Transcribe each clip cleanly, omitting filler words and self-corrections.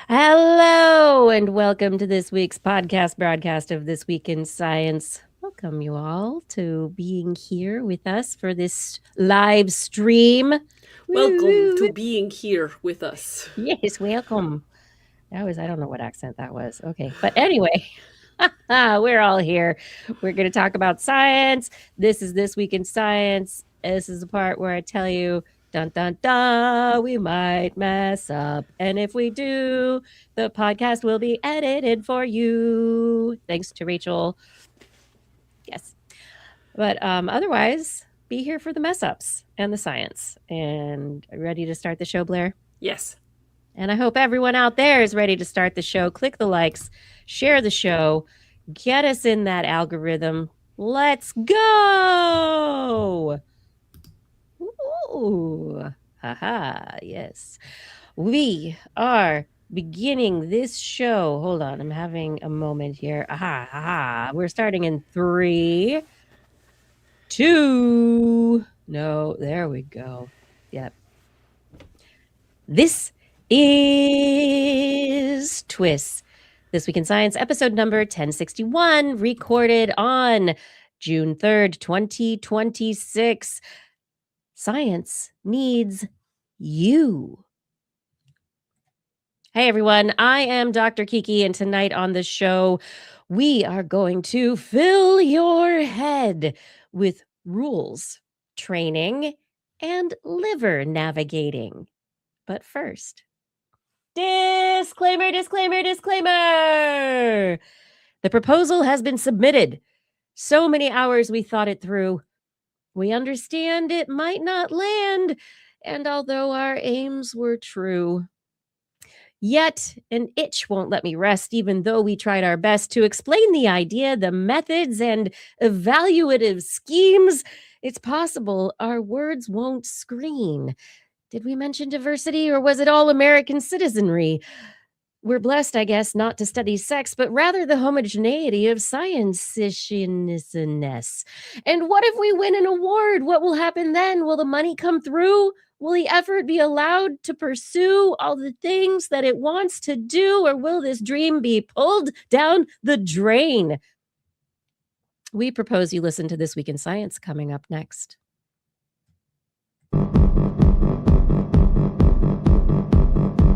Hello, and welcome to this week's broadcast of This Week in Science. Welcome you all to being here with us for this live stream. Welcome to being here with us. Yes, welcome. I don't know what accent that was. Okay, but anyway, we're all here. We're going to talk about science. This is This Week in Science. This is the part where I tell you, dun, dun, dun, we might mess up. And if we do, the podcast will be edited for you. Thanks to Rachel. Yes. But otherwise, be here for the mess ups and the science. And ready to start the show, Blair? Yes. And I hope everyone out there is ready to start the show. Click the likes, share the show, get us in that algorithm. Let's go. Ooh, haha, yes. We are beginning this show. Hold on, I'm having a moment here. Aha. We're starting in 3, 2. No, there we go. Yep. This is TWIS, This Week in Science, episode number 1061, recorded on June 3rd, 2026. Science needs you. Hey everyone, I am Dr. Kiki, and tonight on the show, we are going to fill your head with rules, training, and liver navigating. But first, disclaimer. The proposal has been submitted. So many hours we thought it through. We understand it might not land, and although our aims were true, yet an itch won't let me rest, even though we tried our best to explain the idea, the methods, and evaluative schemes. It's possible our words won't screen. Did we mention diversity, or was it all American citizenry? We're blessed, I guess, not to study sex, but rather the homogeneity of science-ishness. And what if we win an award? What will happen then? Will the money come through? Will the effort be allowed to pursue all the things that it wants to do? Or will this dream be pulled down the drain? We propose you listen to This Week in Science coming up next.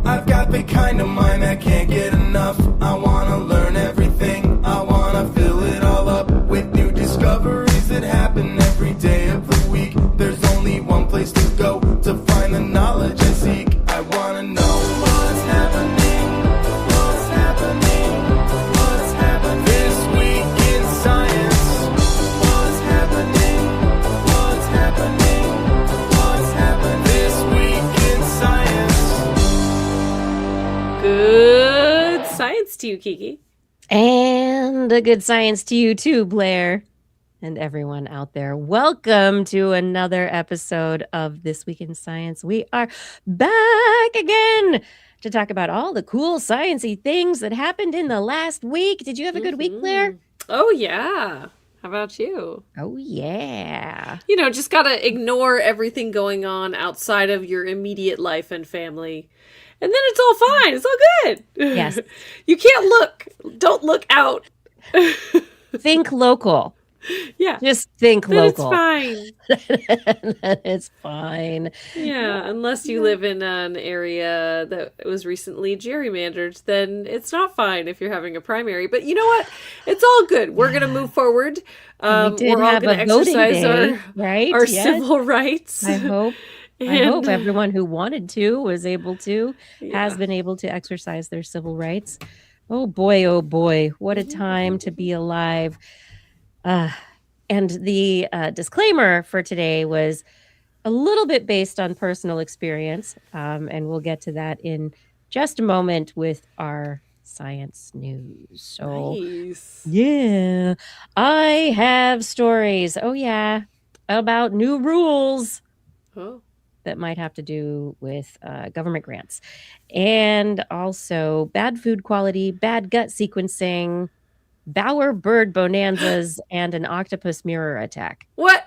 I've got the kind of mind that can't get enough. I wanna learn everything. I wanna fill it all up with new discoveries that happen every day of the week. There's only one place to go to find the knowledge I seek. I wanna know what's happening. What's happening? What's happening this week in science? What's happening? What's happening? What's happening this week in science? Good science to you, Kiki. And a good science to you too, Blair, and everyone out there. Welcome to another episode of This Week in Science. We are back again to talk about all the cool sciencey things that happened in the last week. Did you have a good week, Blair? Oh, yeah. How about you? Oh, yeah. You know, just gotta ignore everything going on outside of your immediate life and family. And then it's all fine. It's all good. Yes. You can't look. Don't look out. Think local. Yeah. Just think then local. It's fine. It's fine. Yeah. Unless you live in an area that was recently gerrymandered, then it's not fine if you're having a primary. But you know what? It's all good. We're going to move forward. We did we're all have going a to voting exercise day, right? our Yes. civil rights. I hope. I hope everyone who wanted to was able to, has Yeah. been able to exercise their civil rights. Oh boy, what a time to be alive. And the disclaimer for today was a little bit based on personal experience, and we'll get to that in just a moment with our science news. So, Nice. yeah, I have stories. Oh, yeah, about new rules Oh. that might have to do with government grants, and also bad food quality, bad gut sequencing, Bower bird bonanzas, and an octopus mirror attack. What?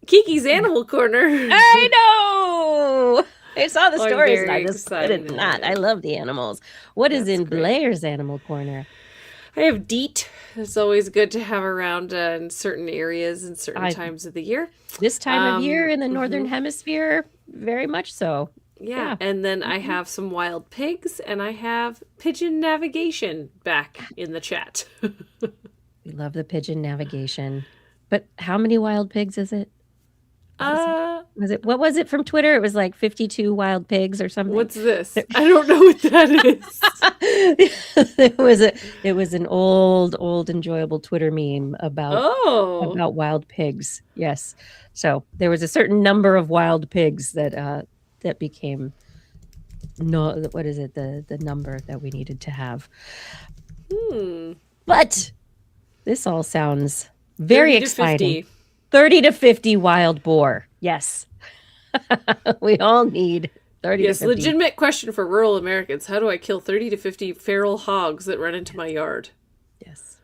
Kiki's Animal Corner. I know! I saw the I'm stories and very I just couldn't excited. not. I love the animals. What is That's in great. Blair's Animal Corner? I have DEET. It's always good to have around in certain areas and certain times of the year. This time of year in the Northern mhm. Hemisphere, very much so. Yeah. And then I have some wild pigs and I have pigeon navigation back in the chat. We love the pigeon navigation. But how many wild pigs is it? What was it from Twitter? It was like 52 wild pigs or something. What's this? I don't know what that is. It was an old enjoyable Twitter meme about wild pigs. Yes. So there was a certain number of wild pigs that became the number that we needed to have. But this all sounds very exciting. 30 to 50 wild boar. Yes. We all need 30 to 50. Yes, legitimate question for rural Americans. How do I kill 30 to 50 feral hogs that run into my yard? Yes.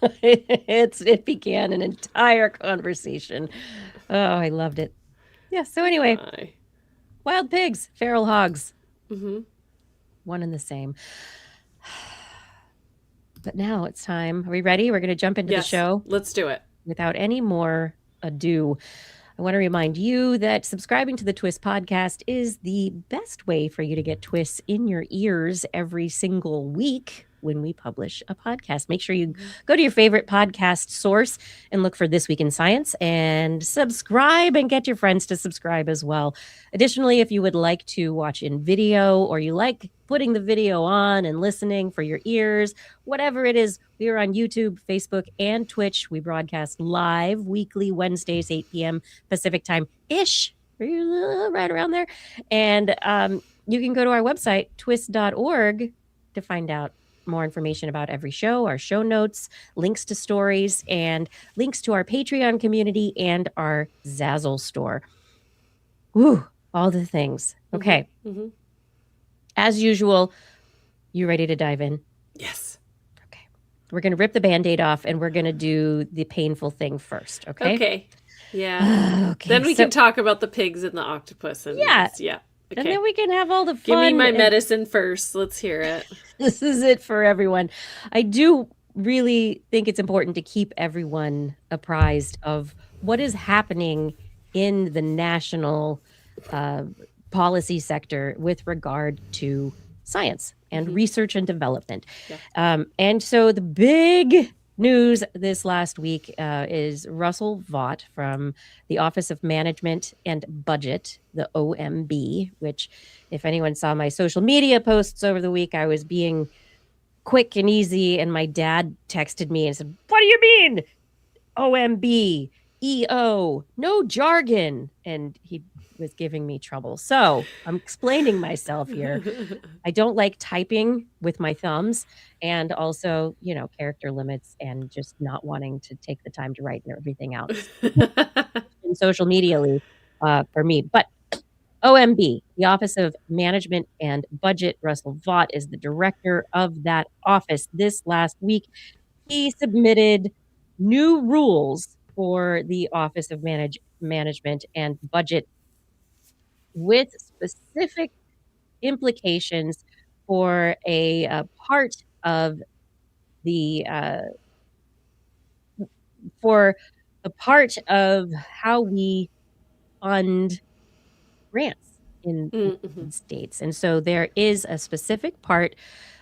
It began an entire conversation. Oh, I loved it. Yeah, so anyway. Wild pigs, feral hogs. One and the same. But now it's time. Are we ready? We're going to jump into the show. Let's do it. Without any more ado, I want to remind you that subscribing to the TWIS podcast is the best way for you to get TWIS in your ears every single week when we publish a podcast. Make sure you go to your favorite podcast source and look for This Week in Science and subscribe and get your friends to subscribe as well. Additionally, if you would like to watch in video or you like putting the video on and listening for your ears, whatever it is, we are on YouTube, Facebook, and Twitch. We broadcast live weekly Wednesdays, 8 p.m. Pacific time-ish, right around there. And you can go to our website, twis.org, to find out more information about every show, our show notes, links to stories, and links to our Patreon community and our Zazzle store. Woo, all the things. Okay. As usual, you ready to dive in? Yes. Okay. We're going to rip the Band-Aid off and we're going to do the painful thing first. Okay. Okay. Yeah. Okay. Then we can talk about the pigs and the octopus. And yeah. Okay. And then we can have all the fun. Give me my medicine first. Let's hear it. This is it for everyone. I do really think it's important to keep everyone apprised of what is happening in the national policy sector with regard to science and research and development. Yeah. And so the big news this last week is Russell Vought from the Office of Management and Budget, the OMB, which if anyone saw my social media posts over the week, I was being quick and easy. And my dad texted me and said, "What do you mean? OMB, EO, no jargon." And he was giving me trouble. So I'm explaining myself here. I don't like typing with my thumbs and also, character limits and just not wanting to take the time to write everything out in social media for me. But OMB, the Office of Management and Budget, Russell Vought is the director of that office. This last week, he submitted new rules for the Office of Management and Budget with specific implications for a part of how we fund grants in states. And so there is a specific part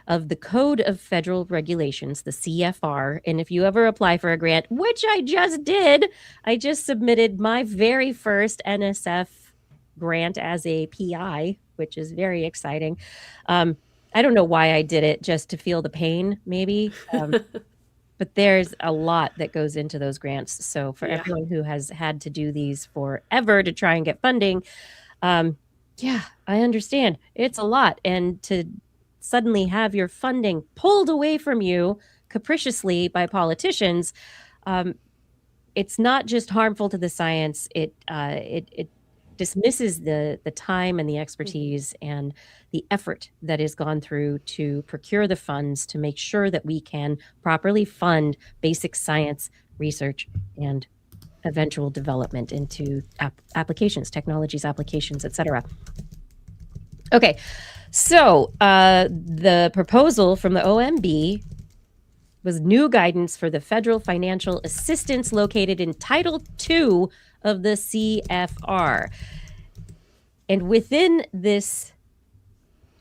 of the Code of Federal Regulations, the CFR. And if you ever apply for a grant, which I just did, I just submitted my very first NSF grant as a PI, which is very exciting. I don't know why I did it, just to feel the pain, maybe. But there's a lot that goes into those grants. So for Yeah. everyone who has had to do these forever to try and get funding, yeah, I understand. It's a lot. And to suddenly have your funding pulled away from you capriciously by politicians, it's not just harmful to the science. It dismisses the time and the expertise and the effort that is gone through to procure the funds to make sure that we can properly fund basic science research and eventual development into applications, technologies, applications, etc. Okay, so the proposal from the OMB was new guidance for the federal financial assistance located in Title II of the CFR. And within this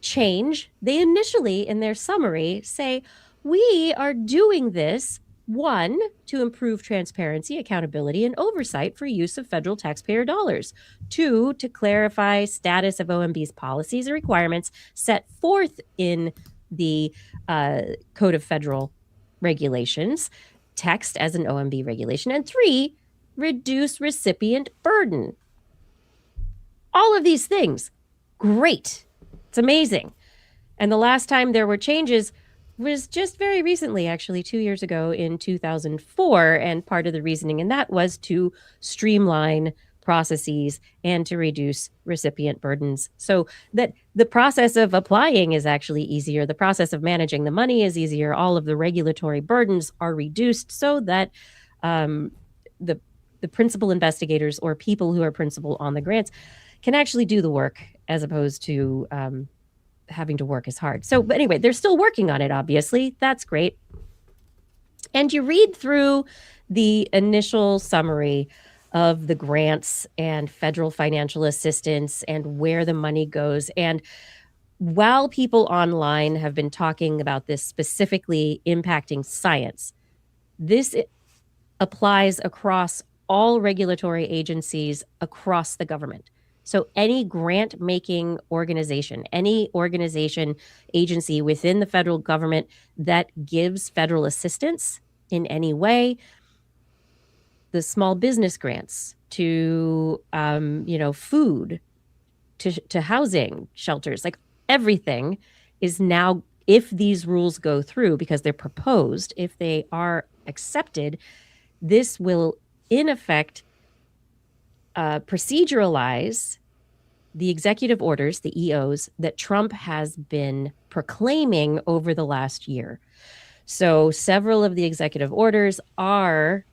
change, they initially, in their summary, say, we are doing this, one, to improve transparency, accountability, and oversight for use of federal taxpayer dollars. Two, to clarify status of OMB's policies and requirements set forth in the Code of Federal Regulations, text as an OMB regulation. And three, reduce recipient burden. All of these things, great. It's amazing. And the last time there were changes was just very recently, actually 2 years ago in 2004. And part of the reasoning in that was to streamline processes and to reduce recipient burdens so that the process of applying is actually easier. The process of managing the money is easier. All of the regulatory burdens are reduced so that the principal investigators or people who are principal on the grants can actually do the work as opposed to having to work as hard. So, but anyway, they're still working on it, obviously. That's great. And you read through the initial summary of the grants and federal financial assistance and where the money goes. And while people online have been talking about this specifically impacting science, this applies across all regulatory agencies across the government. So any grant-making organization, any organization, agency within the federal government that gives federal assistance in any way, the small business grants to, food, to housing shelters, like everything is now, if these rules go through, because they're proposed, if they are accepted, this will, in effect, proceduralize the executive orders, the EOs, that Trump has been proclaiming over the last year. So several of the executive orders are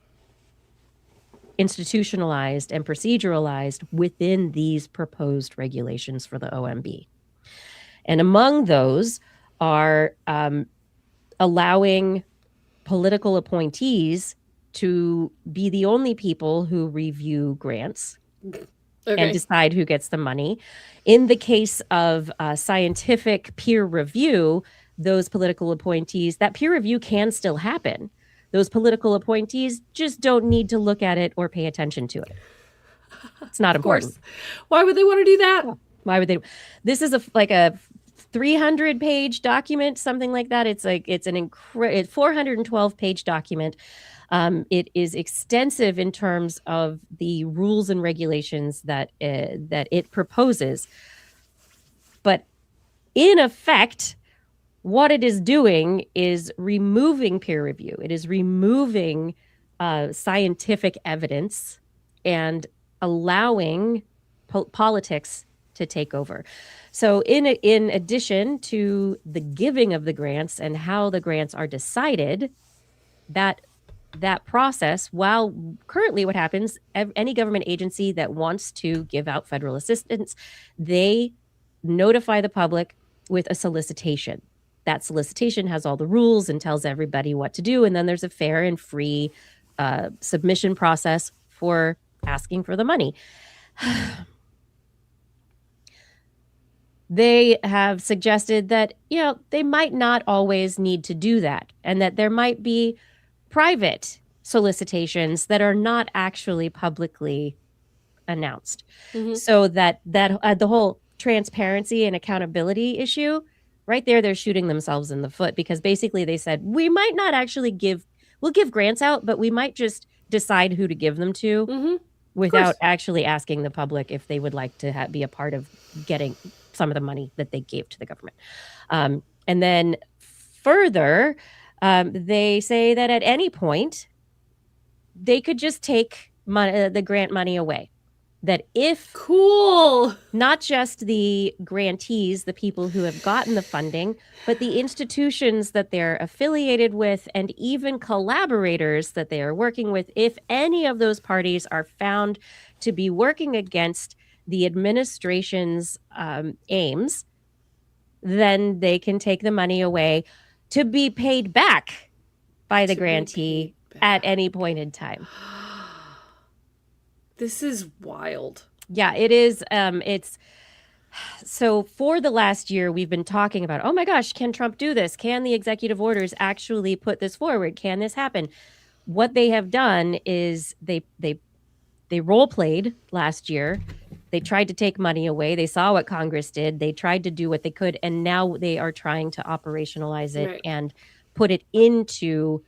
institutionalized and proceduralized within these proposed regulations for the OMB. And among those are allowing political appointees to be the only people who review grants and decide who gets the money. In the case of scientific peer review, those political appointees, that peer review can still happen. Those political appointees just don't need to look at it or pay attention to it. It's not important. Why would they want to do that? Why would they? This is like a 300-page document, something like that. It's an 412-page document. It is extensive in terms of the rules and regulations that it proposes. But in effect, what it is doing is removing peer review. It is removing scientific evidence and allowing politics to take over. So in addition to the giving of the grants and how the grants are decided, that process, while currently what happens, any government agency that wants to give out federal assistance, they notify the public with a solicitation. That solicitation has all the rules and tells everybody what to do. And then there's a fair and free submission process for asking for the money. They have suggested that, they might not always need to do that, and that there might be private solicitations that are not actually publicly announced. Mm-hmm. So that the whole transparency and accountability issue, right there, they're shooting themselves in the foot, because basically they said, we might not actually give we'll give grants out, but we might just decide who to give them to Mm-hmm. without actually asking the public if they would like to be a part of getting some of the money that they gave to the government. And then further, they say that at any point, they could just take the grant money away. That if Cool. not just the grantees, the people who have gotten the funding, but the institutions that they're affiliated with and even collaborators that they are working with, if any of those parties are found to be working against the administration's aims, then they can take the money away to be paid back by the To be grantee paid at back. any point in time. This is wild. Yeah, it is. It's so for the last year, we've been talking about, oh my gosh, can Trump do this? Can the executive orders actually put this forward? Can this happen? What they have done is they role played last year. They tried to take money away. They saw what Congress did. They tried to do what they could, and now they are trying to operationalize it Right. and put it into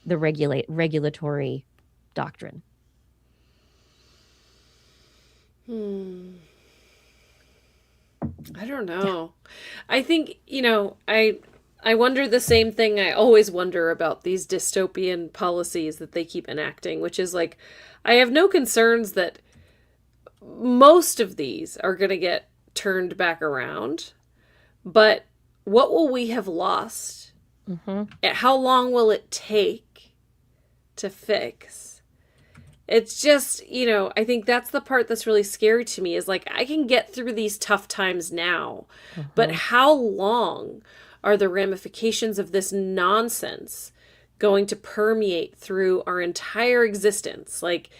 the regulatory doctrine. I don't know. I think, I wonder the same thing I always wonder about these dystopian policies that they keep enacting, which is like, I have no concerns that most of these are going to get turned back around, but what will we have lost? How long will it take to fix? It's just, I think that's the part that's really scary to me is like, I can get through these tough times now, but how long are the ramifications of this nonsense going to permeate through our entire existence? Like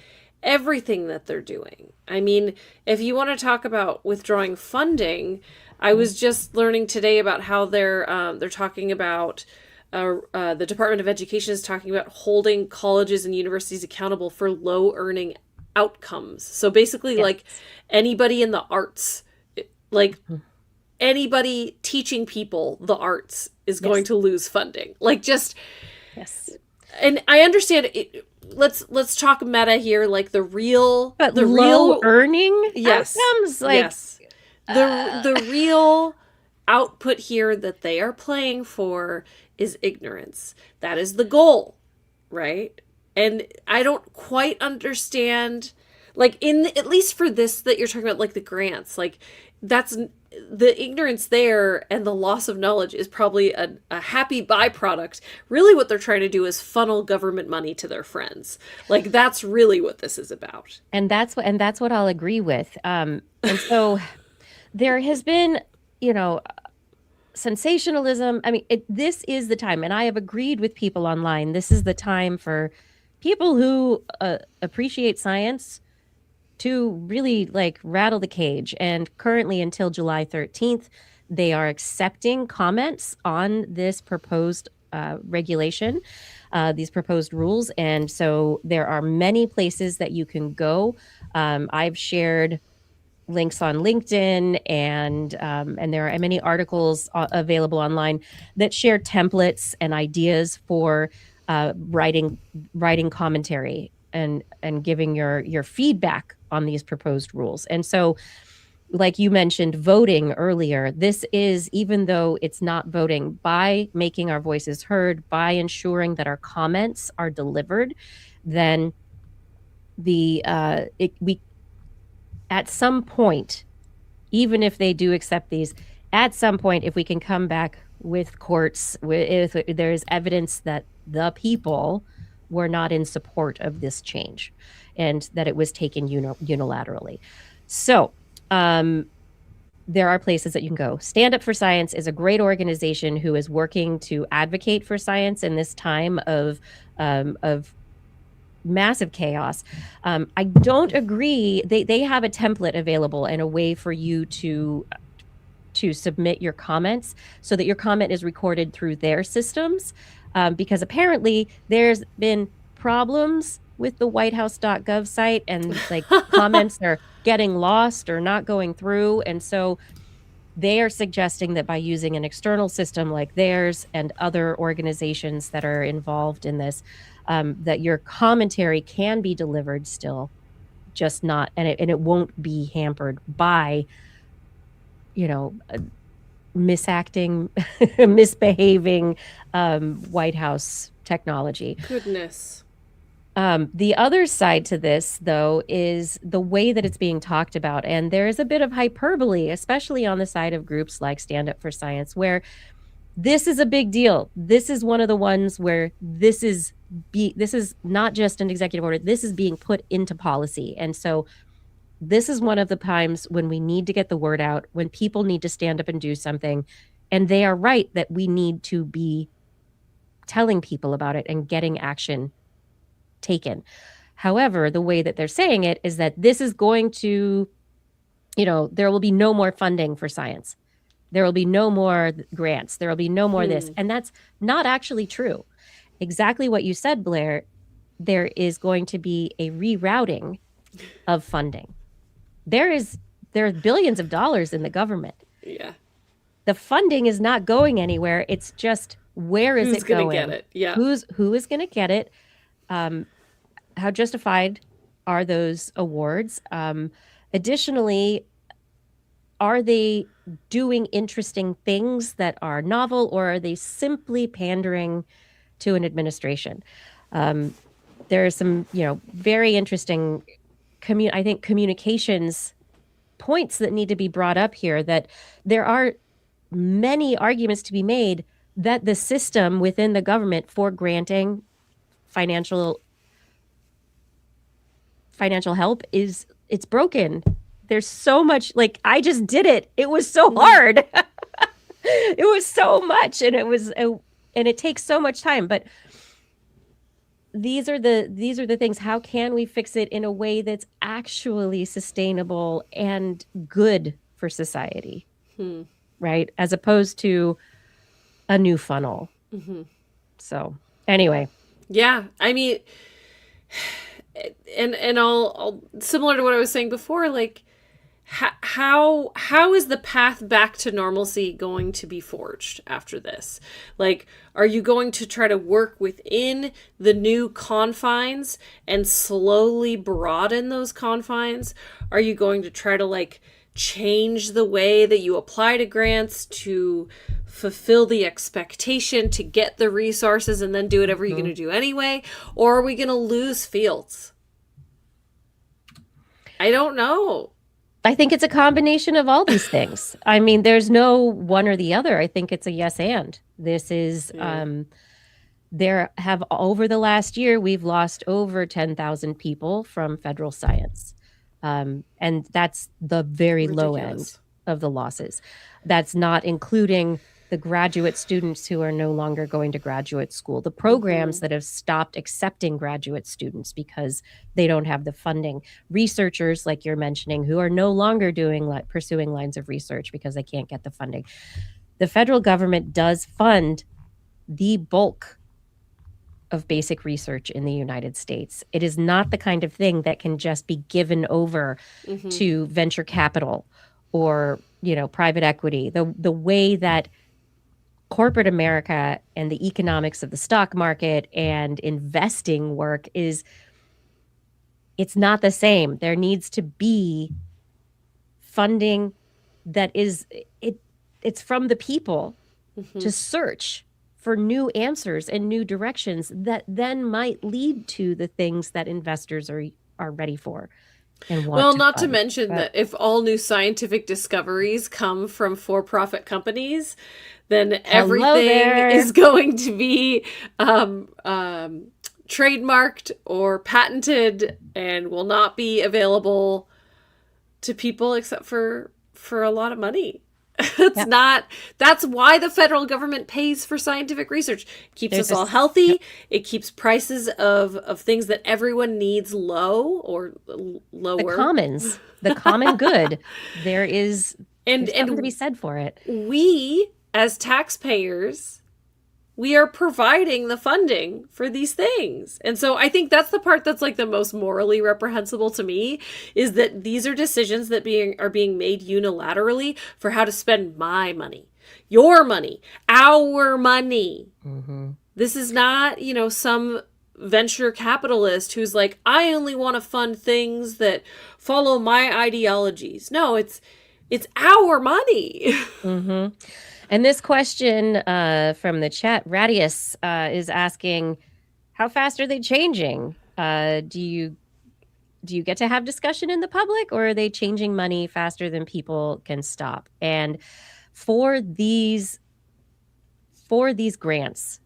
everything that they're doing. I mean, if you want to talk about withdrawing funding, I was just learning today about how they're talking about the Department of Education is talking about holding colleges and universities accountable for low earning outcomes. So basically, like anybody in the arts, like anybody teaching people the arts is going to lose funding. Like just, and I understand it. Let's talk meta here, like the real, but the low real earning outcomes, like the real output here that they are playing for is ignorance. That is the goal, right? And I don't quite understand, like at least for this that you're talking about, like the grants, like that's the ignorance there and the loss of knowledge is probably a happy byproduct. Really what they're trying to do is funnel government money to their friends. Like that's really what this is about. And that's what I'll agree with. And so there has been, sensationalism. I mean, this is the time, and I have agreed with people online. This is the time for people who appreciate science to really like rattle the cage. And currently until July 13th, they are accepting comments on this proposed regulation, these proposed rules. And so there are many places that you can go. I've shared links on LinkedIn, and there are many articles available online that share templates and ideas for writing commentary and giving your feedback on these proposed rules. And so, like you mentioned, voting earlier, this is, even though it's not voting, by making our voices heard, by ensuring that our comments are delivered, then we at some point, even if they do accept these, at some point, if we can come back with courts, if there's evidence that the people were not in support of this change and that it was taken unilaterally. So there are places that you can go. Stand Up for Science is a great organization who is working to advocate for science in this time of massive chaos. I don't agree. They have a template available and a way for you to submit your comments so that your comment is recorded through their systems, because apparently there's been problems with the whitehouse.gov site, and like comments are getting lost or not going through. And so They are suggesting that by using an external system like theirs and other organizations that are involved in this, that your commentary can be delivered still, just not, and it won't be hampered by, misacting, misbehaving White House technology. Goodness. The other side to this, though, is the way that it's being talked about. And there is a bit of hyperbole, especially on the side of groups like Stand Up for Science, where this is a big deal. This is one of the ones where this is not just an executive order. This is being put into policy. And so this is one of the times when we need to get the word out, when people need to stand up and do something. And they are right that we need to be telling people about it and getting action taken. However, the way that they're saying it is that this is going to, there will be no more funding for science. There will be no more grants. There will be no more this. And that's not actually true. Exactly what you said, Blair. There is going to be a rerouting of funding. There are billions of dollars in the government. Yeah. The funding is not going anywhere. It's just, where is it going? Who's going to get it? Yeah. Who is going to get it? How justified are those awards? Additionally, are they doing interesting things that are novel, or are they simply pandering to an administration? There are some, very interesting, I think, communications points that need to be brought up here, that there are many arguments to be made that the system within the government for granting financial help it's broken. There's so much, like, I just did it. It was so hard. It was so much, and it takes so much time. But these are the things. How can we fix it in a way that's actually sustainable and good for society? Right? As opposed to a new funnel. So anyway. Yeah. I mean, and I'll similar to what I was saying before, like, how is the path back to normalcy going to be forged after this? Like, are you going to try to work within the new confines and slowly broaden those confines? Are you going to try to, like, change the way that you apply to grants to fulfill the expectation to get the resources and then do whatever you're going to do anyway? Or are we going to lose fields? I don't know. I think it's a combination of all these things. I mean, there's no one or the other. I think it's a yes and. This is, over the last year, we've lost over 10,000 people from federal science. And that's the very low end of the losses. That's not including the graduate students who are no longer going to graduate school, the programs that have stopped accepting graduate students because they don't have the funding, researchers like you're mentioning who are no longer pursuing lines of research because they can't get the funding. The federal government does fund the bulk of basic research in the United States. It is not the kind of thing that can just be given over to venture capital or, private equity. The way that corporate America and the economics of the stock market and investing work it's not the same. There needs to be funding that it's from the people to search for new answers and new directions that then might lead to the things that investors are ready for. Not to mention that if all new scientific discoveries come from for-profit companies, then everything is going to be trademarked or patented and will not be available to people except for a lot of money. That's why the federal government pays for scientific research. It keeps us all healthy. It keeps prices of things that everyone needs low or lower. The common good. There's something to be said for it. We, as taxpayers, We are providing the funding for these things. And so I think that's the part that's like the most morally reprehensible to me, is that these are decisions that are being made unilaterally for how to spend my money, your money, our money. Mm-hmm. This is not, some venture capitalist who's like, I only want to fund things that follow my ideologies. No, it's our money. Mm-hmm. And this question from the chat, Radius is asking, how fast are they changing? Do you get to have discussion in the public, or are they changing money faster than people can stop? And for these grants,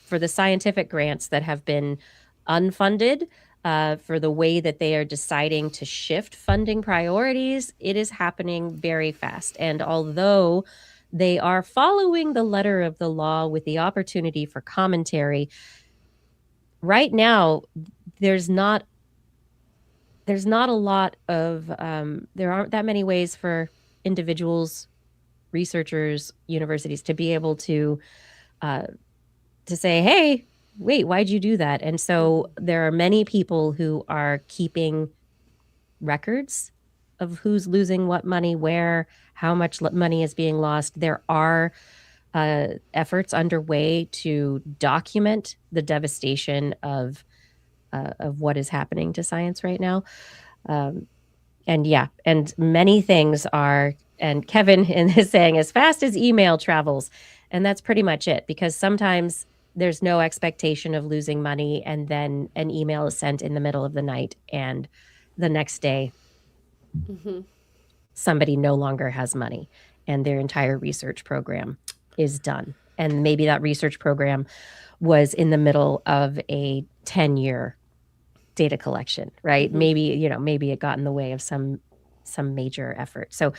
for the scientific grants that have been unfunded, for the way that they are deciding to shift funding priorities, it is happening very fast. And although they are following the letter of the law with the opportunity for commentary, right now there's not a lot of there aren't that many ways for individuals, researchers, universities to be able to say, hey, wait, why'd you do that? And so there are many people who are keeping records of who's losing what money, where, how much money is being lost. There are efforts underway to document the devastation of what is happening to science right now. And many things are, and Kevin is saying, as fast as email travels. And that's pretty much it, because sometimes there's no expectation of losing money, and then an email is sent in the middle of the night, and the next day, somebody no longer has money, and their entire research program is done. And maybe that research program was in the middle of a 10-year data collection, right? Maybe it got in the way of some major effort. So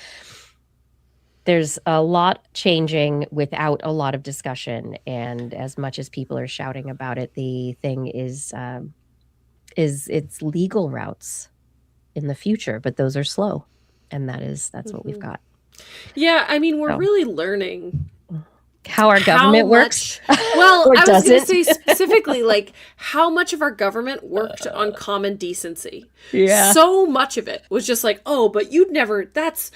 there's a lot changing without a lot of discussion. And as much as people are shouting about it, the thing is its legal routes in the future, but those are slow. And that's what we've got. Yeah, I mean, we're really learning how our government works. Well, I was going to say doesn't. specifically, like, how much of our government worked on common decency. Yeah. So much of it was just like, oh, but you'd never, that's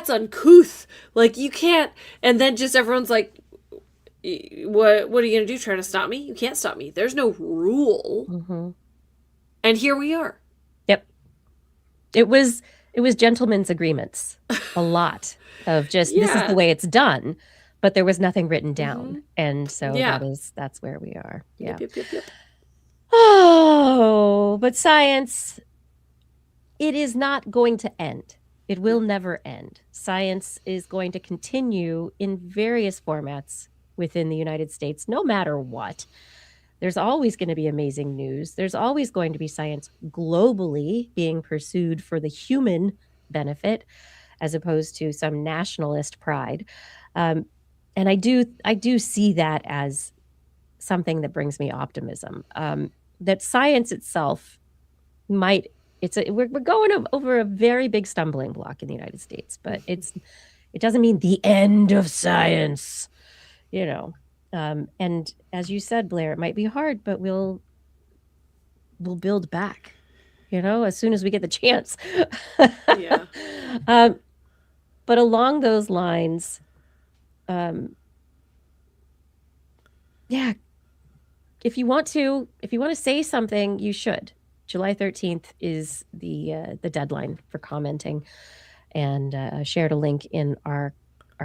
uncouth. Like, you can't, and then just everyone's like, what are you going to do? Trying to stop me? You can't stop me. There's no rule. And here we are. Yep. It was gentlemen's agreements, a lot of just, this is the way it's done, but there was nothing written down. And so that's where we are. Yeah. Yep. Oh, but science, it is not going to end. It will never end. Science is going to continue in various formats within the United States, no matter what. There's always going to be amazing news. There's always going to be science globally being pursued for the human benefit, as opposed to some nationalist pride. And I do see that as something that brings me optimism. That science itself we're going over a very big stumbling block in the United States, but it doesn't mean the end of science, And as you said, Blair, it might be hard, but we'll build back, as soon as we get the chance. Yeah. But along those lines, if you want to say something, you should. July 13th is the deadline for commenting, and I shared a link in our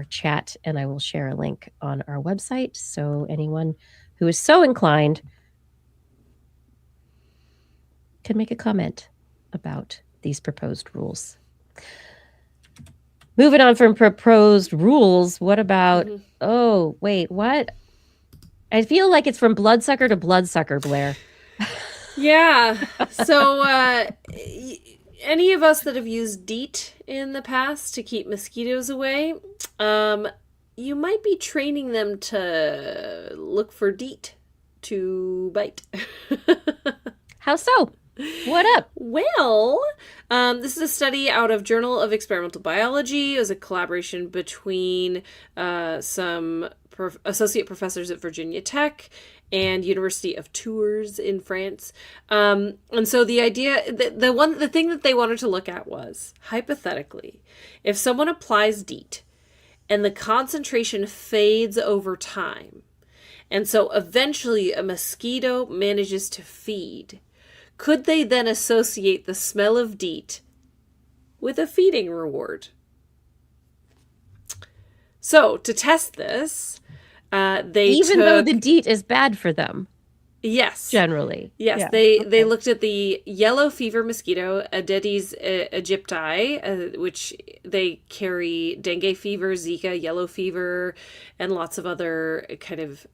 chat, and I will share a link on our website. So anyone who is so inclined can make a comment about these proposed rules. Moving on from proposed rules, what about, oh, wait, what? I feel like it's from bloodsucker to bloodsucker, Blair. Yeah. So any of us that have used DEET in the past to keep mosquitoes away, you might be training them to look for DEET to bite. How so? What up? Well, this is a study out of Journal of Experimental Biology. It was a collaboration between some associate professors at Virginia Tech and University of Tours in France. And so the idea, the thing that they wanted to look at was, hypothetically, if someone applies DEET and the concentration fades over time, and so eventually a mosquito manages to feed, could they then associate the smell of DEET with a feeding reward? So to test this, though the DEET is bad for them. Yes. Generally. Yes. Yeah. They looked at the yellow fever mosquito, Aedes aegypti, which they carry dengue fever, Zika, yellow fever, and lots of other kind of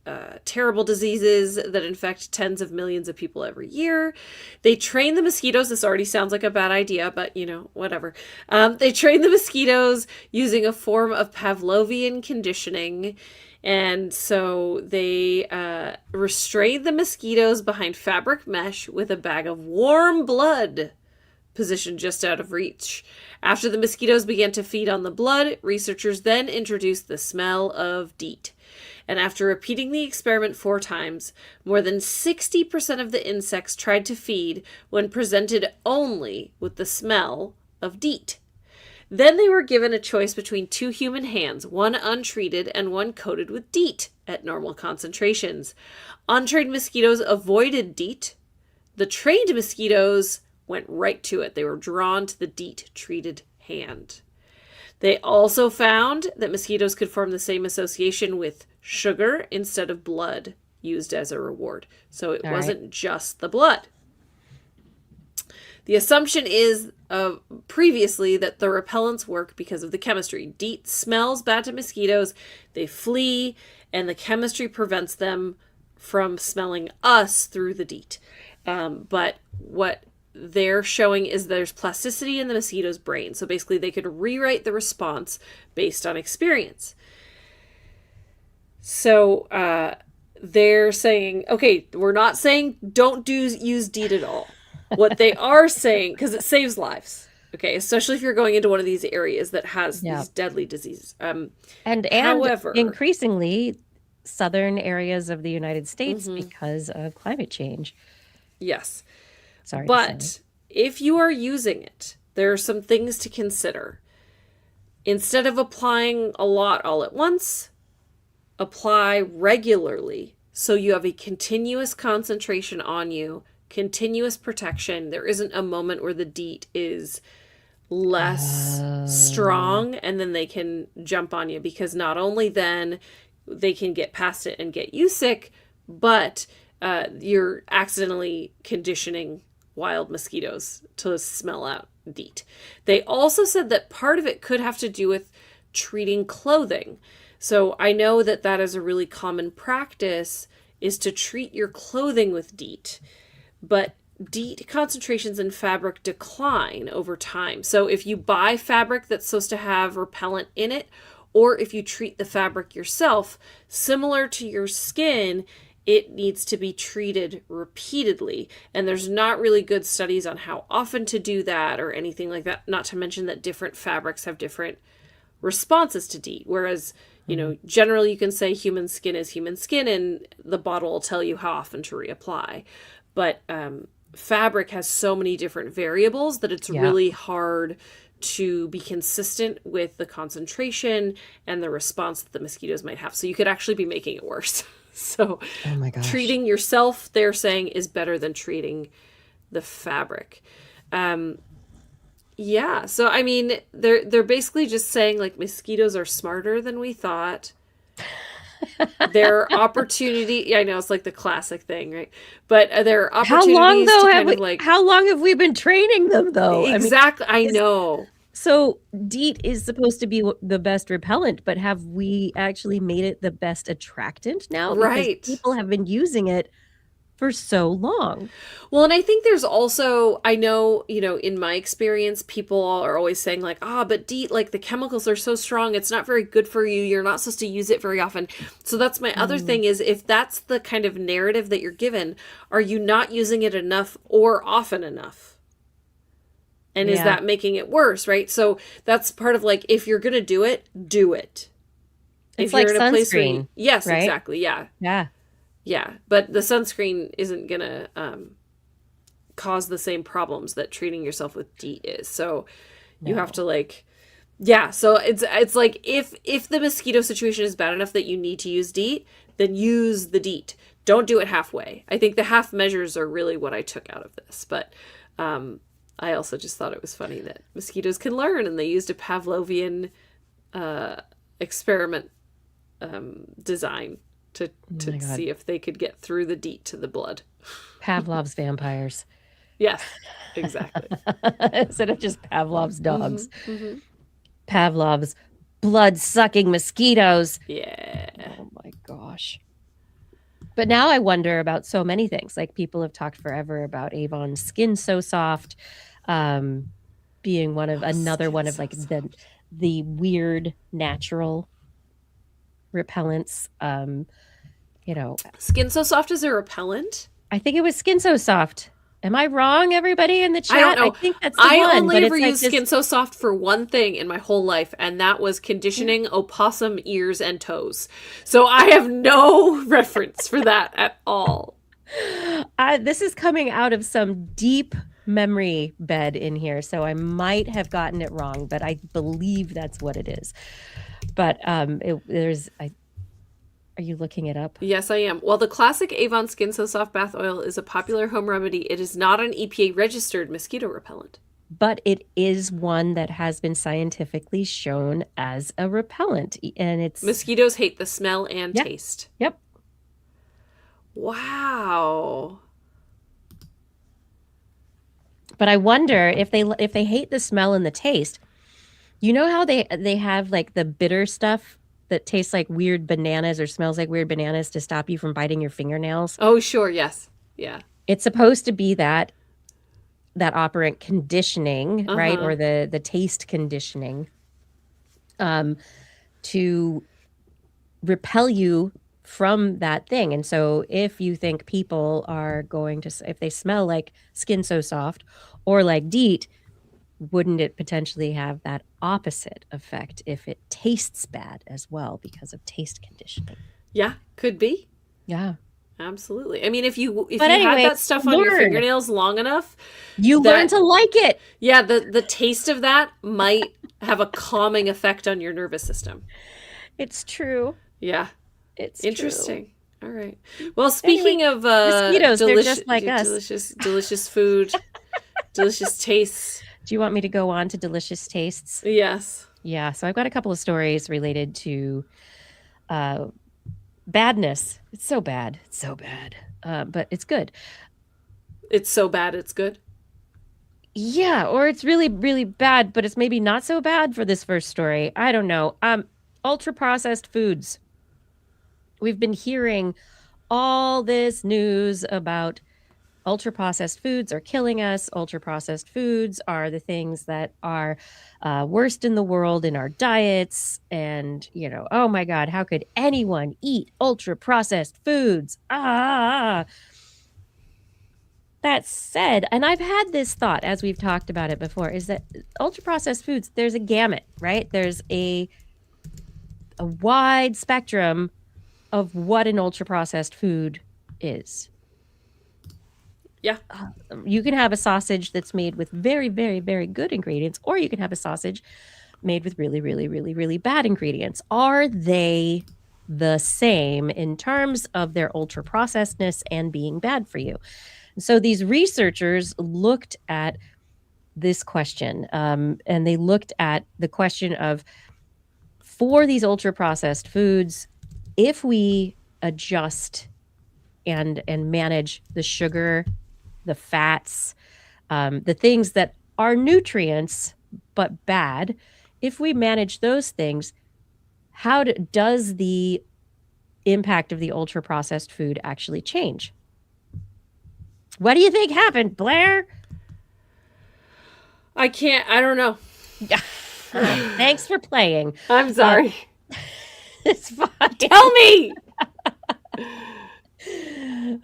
terrible diseases that infect tens of millions of people every year. They train the mosquitoes. This already sounds like a bad idea, but whatever. They train the mosquitoes using a form of Pavlovian conditioning. And so they restrained the mosquitoes behind fabric mesh with a bag of warm blood positioned just out of reach. After the mosquitoes began to feed on the blood, researchers then introduced the smell of DEET. And after repeating the experiment 4 times, more than 60% of the insects tried to feed when presented only with the smell of DEET. Then they were given a choice between 2 human hands, one untreated and one coated with DEET at normal concentrations. Untrained mosquitoes avoided DEET. The trained mosquitoes went right to it. They were drawn to the DEET-treated hand. They also found that mosquitoes could form the same association with sugar instead of blood used as a reward. So it wasn't just the blood. The assumption is previously that the repellents work because of the chemistry. DEET smells bad to mosquitoes, they flee, and the chemistry prevents them from smelling us through the DEET. But what they're showing is there's plasticity in the mosquito's brain. So basically they could rewrite the response based on experience. So they're saying, okay, we're not saying don't use DEET at all. What they are saying, because it saves lives, okay, especially if you're going into one of these areas that has these deadly diseases. And however, increasingly southern areas of the United States because of climate change. Yes. Sorry. But if you are using it, there are some things to consider. Instead of applying a lot all at once, apply regularly so you have a continuous concentration on you, continuous protection. There isn't a moment where the DEET is less strong and then they can jump on you, because not only then they can get past it and get you sick, but you're accidentally conditioning wild mosquitoes to smell out DEET. They also said that part of it could have to do with treating clothing. So I know that is a really common practice, is to treat your clothing with DEET. But DEET concentrations in fabric decline over time. So if you buy fabric that's supposed to have repellent in it, or if you treat the fabric yourself, similar to your skin, it needs to be treated repeatedly. And there's not really good studies on how often to do that or anything like that. Not to mention that different fabrics have different responses to DEET. Whereas, generally you can say human skin is human skin and the bottle will tell you how often to reapply. But fabric has so many different variables that it's really hard to be consistent with the concentration and the response that the mosquitoes might have. So you could actually be making it worse. So treating yourself, they're saying, is better than treating the fabric. So I mean, they're basically just saying like mosquitoes are smarter than we thought. Their opportunity, I know it's like the classic thing, right? But there are opportunities how long have we been training them though? Exactly. I know. So DEET is supposed to be the best repellent, but have we actually made it the best attractant now? Right. Because people have been using it for so long. Well, and I think there's also, I know, in my experience, people are always saying like, but DEET, like the chemicals are so strong, it's not very good for you. You're not supposed to use it very often. So that's my other thing is, if that's the kind of narrative that you're given, are you not using it enough or often enough? And is that making it worse, right? So that's part of like, if you're going to do it, do it. It's if you're like in a place where sunscreen, yes, right? exactly. Yeah. Yeah. Yeah. But the sunscreen isn't going to cause the same problems that treating yourself with DEET is. So you have to like, yeah. So it's like if the mosquito situation is bad enough that you need to use DEET, then use the DEET. Don't do it halfway. I think the half measures are really what I took out of this. But I also just thought it was funny that mosquitoes can learn, and they used a Pavlovian experiment design to see if they could get through the DEET to the blood. Pavlov's vampires. Yes, exactly. Instead of just Pavlov's dogs. Pavlov's blood-sucking mosquitoes. Yeah. Oh my gosh. But now I wonder about so many things. Like, people have talked forever about Avon's Skin So Soft being one of like the weird natural repellents. Skin So Soft is a repellent? I think it was Skin So Soft. Am I wrong, everybody in the chat? I don't know. I think that's the I one. only but ever it's like used Skin So Soft for one thing in my whole life, and that was conditioning opossum ears and toes. So I have no reference for that at all. This is coming out of some deep memory bed in here, so I might have gotten it wrong, but I believe that's what it is. But are you looking it up? Yes, I am. While the classic Avon Skin So Soft bath oil is a popular home remedy, it is not an EPA-registered mosquito repellent. But it is one that has been scientifically shown as a repellent. And it's... Mosquitoes hate the smell and taste. Yep. Wow. But I wonder if they hate the smell and the taste. You know how they have like the bitter stuff that tastes like weird bananas or smells like weird bananas to stop you from biting your fingernails? Oh, sure. Yes. Yeah. It's supposed to be that operant conditioning, right? Or the taste conditioning to repel you from that thing. And so if you think people are going to, if they smell like Skin So Soft or like DEET, wouldn't it potentially have that opposite effect if it tastes bad as well because of taste conditioning? Yeah, could be. Yeah. Absolutely. I mean, if you anyway, had that stuff on your fingernails long enough, you learn to like it. Yeah, the taste of that might have a calming effect on your nervous system. It's true. Yeah. It's interesting. True. All right. Well, speaking of mosquitoes, they're just like us. Delicious food, delicious tastes. Do you want me to go on to delicious tastes? Yes. Yeah. So I've got a couple of stories related to badness. It's so bad. It's so bad. But it's good. It's so bad it's good? Yeah. Or it's really, really bad, but it's maybe not so bad for this first story. I don't know. Ultra-processed foods. We've been hearing all this news about ultra-processed foods are killing us. Ultra-processed foods are the things that are worst in the world in our diets. And, oh my God, how could anyone eat ultra-processed foods? That said, and I've had this thought as we've talked about it before, is that ultra-processed foods, there's a gamut, right? There's a wide spectrum of what an ultra-processed food is. Yeah. You can have a sausage that's made with very, very, very good ingredients, or you can have a sausage made with really, really, really, really bad ingredients. Are they the same in terms of their ultra-processedness and being bad for you? So these researchers looked at this question, and they looked at the question of, for these ultra-processed foods, if we adjust and manage the sugar, the fats, the things that are nutrients but bad, if we manage those things, how does the impact of the ultra-processed food actually change? What do you think happened, Blair? I don't know. Thanks for playing. I'm sorry. It's fine. Tell me!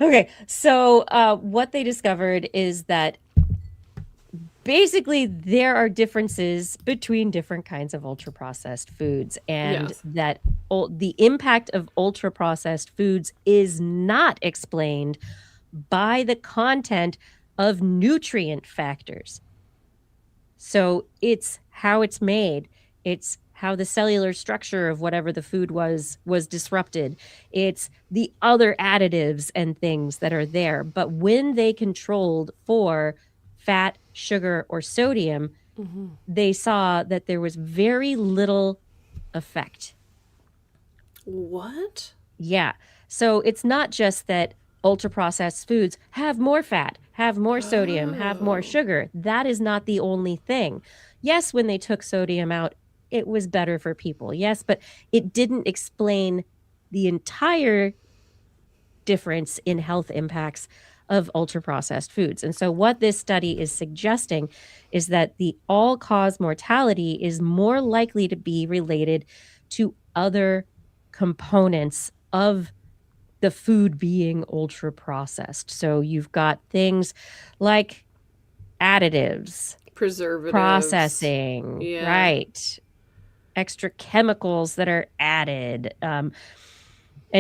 Okay, so what they discovered is that basically there are differences between different kinds of ultra processed foods, and Yes. that the impact of ultra processed foods is not explained by the content of nutrient factors. So it's how it's made, it's how the cellular structure of whatever the food was disrupted, it's the other additives and things that are there. But when they controlled for fat, sugar, or sodium, they saw that there was very little effect. What? Yeah. So it's not just that ultra processed foods have more fat, have more sodium, have more sugar. That is not the only thing. Yes, when they took sodium out, it was better for people. Yes, but it didn't explain the entire difference in health impacts of ultra processed foods. And so what this study is suggesting is that the all-cause mortality is more likely to be related to other components of the food being ultra processed. So you've got things like additives, Preservatives. processing, Yeah. right? Extra chemicals that are added. And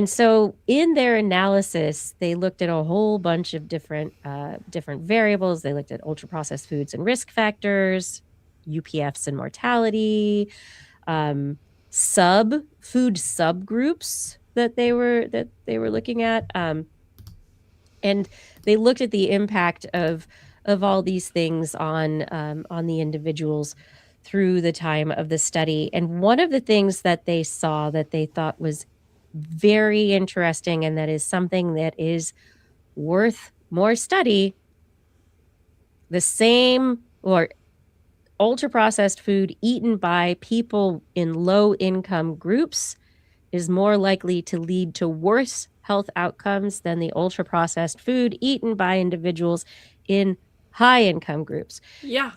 so in their analysis, they looked at a whole bunch of different variables. They looked at ultra processed foods and risk factors, UPFs and mortality, food subgroups that they were looking at, and they looked at the impact of all these things on the individuals through the time of the study. And one of the things that they saw that they thought was very interesting, and that is something that is worth more study, the same or ultra processed food eaten by people in low income groups is more likely to lead to worse health outcomes than the ultra processed food eaten by individuals in high income groups. Yeah.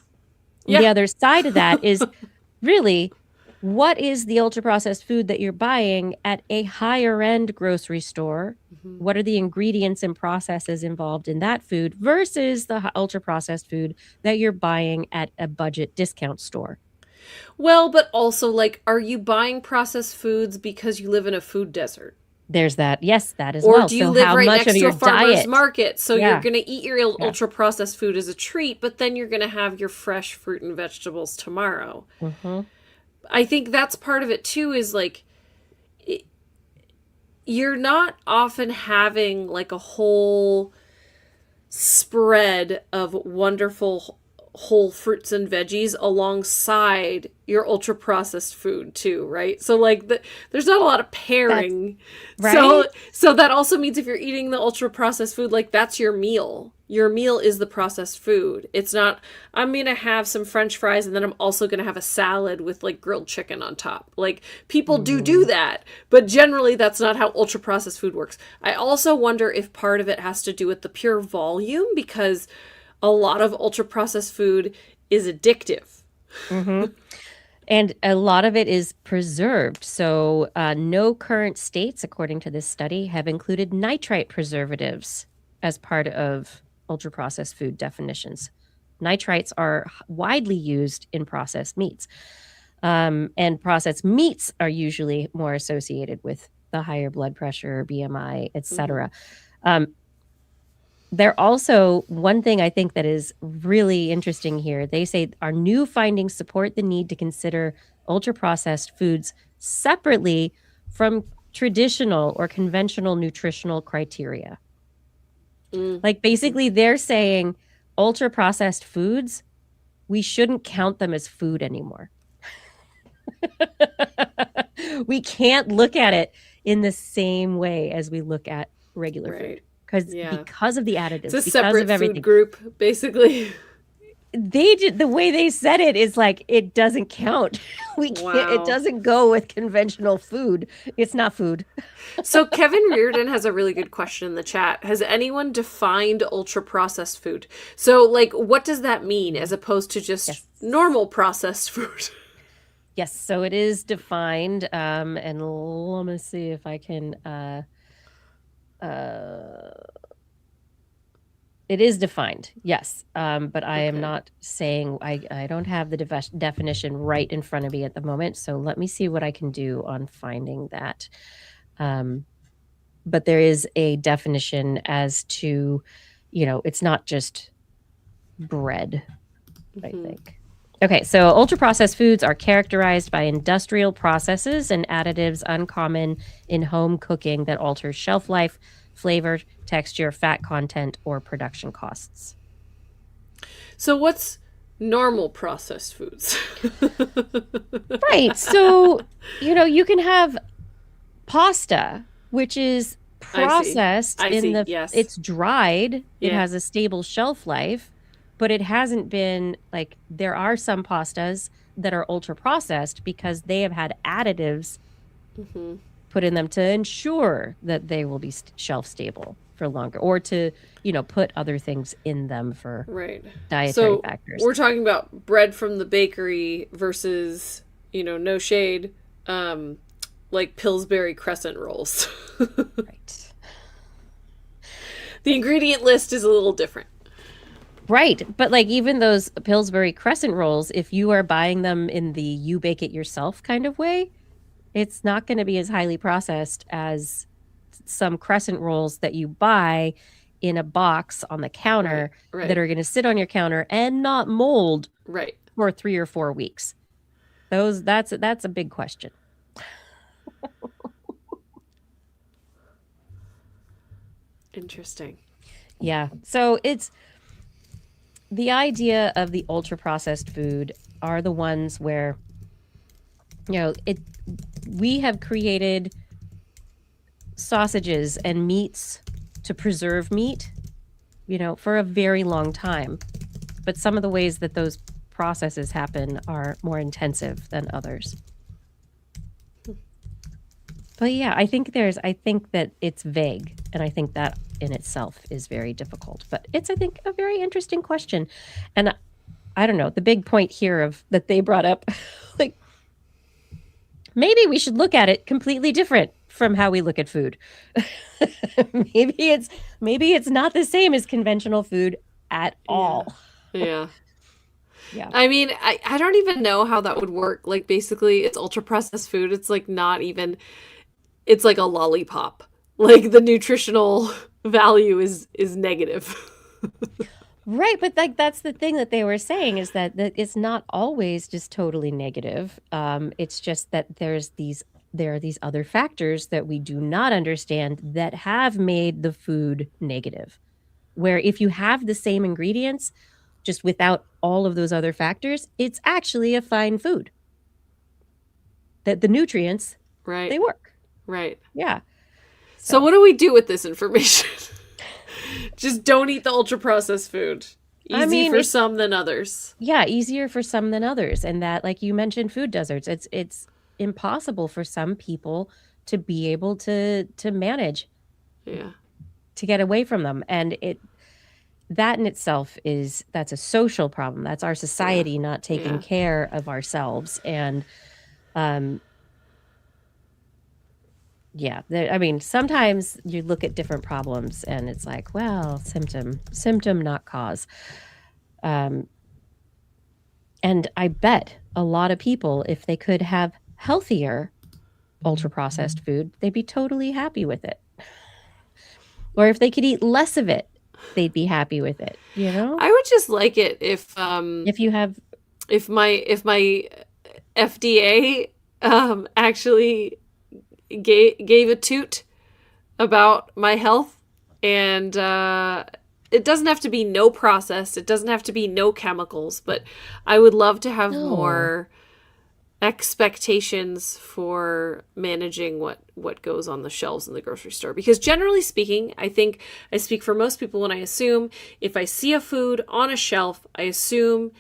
The other side of that is really, what is the ultra processed food that you're buying at a higher end grocery store? What are the ingredients and processes involved in that food versus the ultra processed food that you're buying at a budget discount store? Well, but also, like, are you buying processed foods because you live in a food desert? There's that. Yes, that as Or well. do you So live how right much next of to your a farmer's diet? market? So Yeah. you're going to eat your ultra processed food as a treat, but then you're going to have your fresh fruit and vegetables tomorrow. I think that's part of it too, is like, you're not often having like a whole spread of wonderful whole fruits and veggies alongside your ultra processed food too, right? So like there's not a lot of pairing. Right. So that also means if you're eating the ultra processed food, like that's your meal. Your meal is the processed food. It's not, I'm going to have some French fries and then I'm also going to have a salad with like grilled chicken on top. Like people do that, but generally that's not how ultra processed food works. I also wonder if part of it has to do with the pure volume, because a lot of ultra processed food is addictive. And a lot of it is preserved. So no current states, according to this study, have included nitrite preservatives as part of ultra processed food definitions. Nitrites are widely used in processed meats. And processed meats are usually more associated with the higher blood pressure, BMI, etc. They're also, one thing I think that is really interesting here, they say our new findings support the need to consider ultra-processed foods separately from traditional or conventional nutritional criteria. Like basically they're saying ultra-processed foods, we shouldn't count them as food anymore. We can't look at it in the same way as we look at regular food. Because of the additives, It's a because separate of everything. food group, basically. The way they said it is like, it doesn't count. We can't, it doesn't go with conventional food. It's not food. So Kevin Reardon has a really good question in the chat. Has anyone defined ultra processed food? So like, what does that mean as opposed to just normal processed food? Yes, so it is defined, and let me see if I can It is defined, yes. But I am Okay. not saying, I don't have the definition right in front of me at the moment. So let me see what I can do on finding that. But there is a definition as to, it's not just bread, I think. Okay, so ultra-processed foods are characterized by industrial processes and additives uncommon in home cooking that alter shelf life, flavor, texture, fat content, or production costs. So what's normal processed foods? Right. So, you can have pasta, which is processed I see. Yes. It's dried. It Yeah. has a stable shelf life, but it hasn't been there are some pastas that are ultra processed because they have had additives put in them to ensure that they will be shelf stable for longer, or to, put other things in them for dietary factors. We're talking about bread from the bakery versus, no shade, like Pillsbury crescent rolls. Right. The ingredient list is a little different. Right. But even those Pillsbury crescent rolls, if you are buying them in the you bake it yourself kind of way, it's not going to be as highly processed as some crescent rolls that you buy in a box on the counter that are going to sit on your counter and not mold for 3 or 4 weeks. That's a big question. Interesting. Yeah. So it's the idea of the ultra processed food are the ones where, we have created sausages and meats to preserve meat, for a very long time. But some of the ways that those processes happen are more intensive than others. But yeah, I think that it's vague, and I think that in itself is very difficult. But it's, I think, a very interesting question. And I don't know, the big point here that they brought up, maybe we should look at it completely different from how we look at food. maybe it's not the same as conventional food at all. Yeah. Yeah. I mean, I don't even know how that would work. Basically, it's ultra processed food. It's not even, it's like a lollipop. The nutritional value is negative. Right, but that's the thing that they were saying, is that it's not always just totally negative. It's just that there are these other factors that we do not understand that have made the food negative. Where if you have the same ingredients, just without all of those other factors, it's actually a fine food. That the nutrients, they work. Right. Yeah. So what do we do with this information? Just don't eat the ultra processed food. Easy for some than others. Yeah, easier for some than others. And that, like you mentioned, food deserts. It's impossible for some people to be able to manage. Yeah. To get away from them. And that in itself that's a social problem. That's our society not taking care of ourselves. And sometimes you look at different problems and it's like, well, symptom, not cause. And I bet a lot of people, if they could have healthier ultra processed food, they'd be totally happy with it. Or if they could eat less of it, they'd be happy with it. I would just like it if my FDA actually gave a toot about my health, and it doesn't have to be no processed, it doesn't have to be no chemicals, but I would love to have more expectations for managing what goes on the shelves in the grocery store. Because generally speaking, I think I speak for most people when I assume if I see a food on a shelf, I assume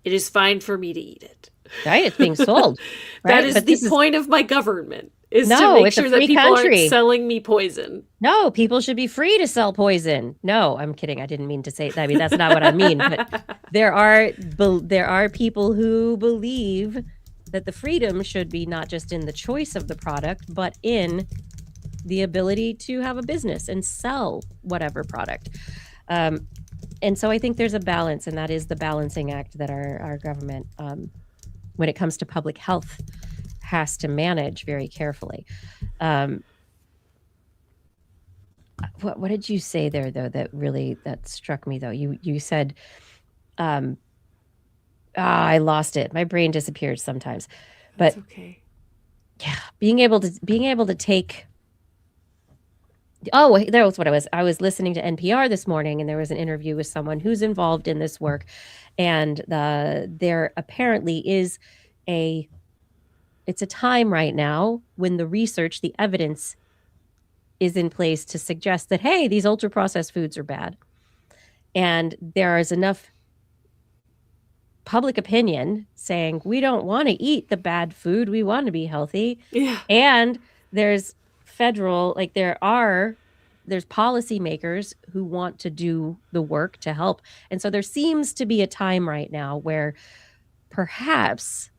it is fine for me to eat it. Right, it's being sold. Right? That is the point of my government, is to No, make it's a sure that free people country. aren't selling me poison. No, people should be free to sell poison. No, I'm kidding. I didn't mean to say that. I mean, that's not what I mean. But there are people who believe that the freedom should be not just in the choice of the product, but in the ability to have a business and sell whatever product. And so I think there's a balance, and that is the balancing act that our government, when it comes to public health, has to manage very carefully. What did you say there, though, that struck me, though? You said, I lost it. My brain disappears sometimes. But That's okay. yeah, being able to take. Oh, that was what I was listening to NPR this morning, and there was an interview with someone who's involved in this work, and there apparently is it's a time right now when the research, the evidence is in place to suggest that, hey, these ultra processed foods are bad. And there is enough public opinion saying we don't want to eat the bad food. We want to be healthy. Yeah. And there's federal, like there's policymakers who want to do the work to help. And so there seems to be a time right now where perhaps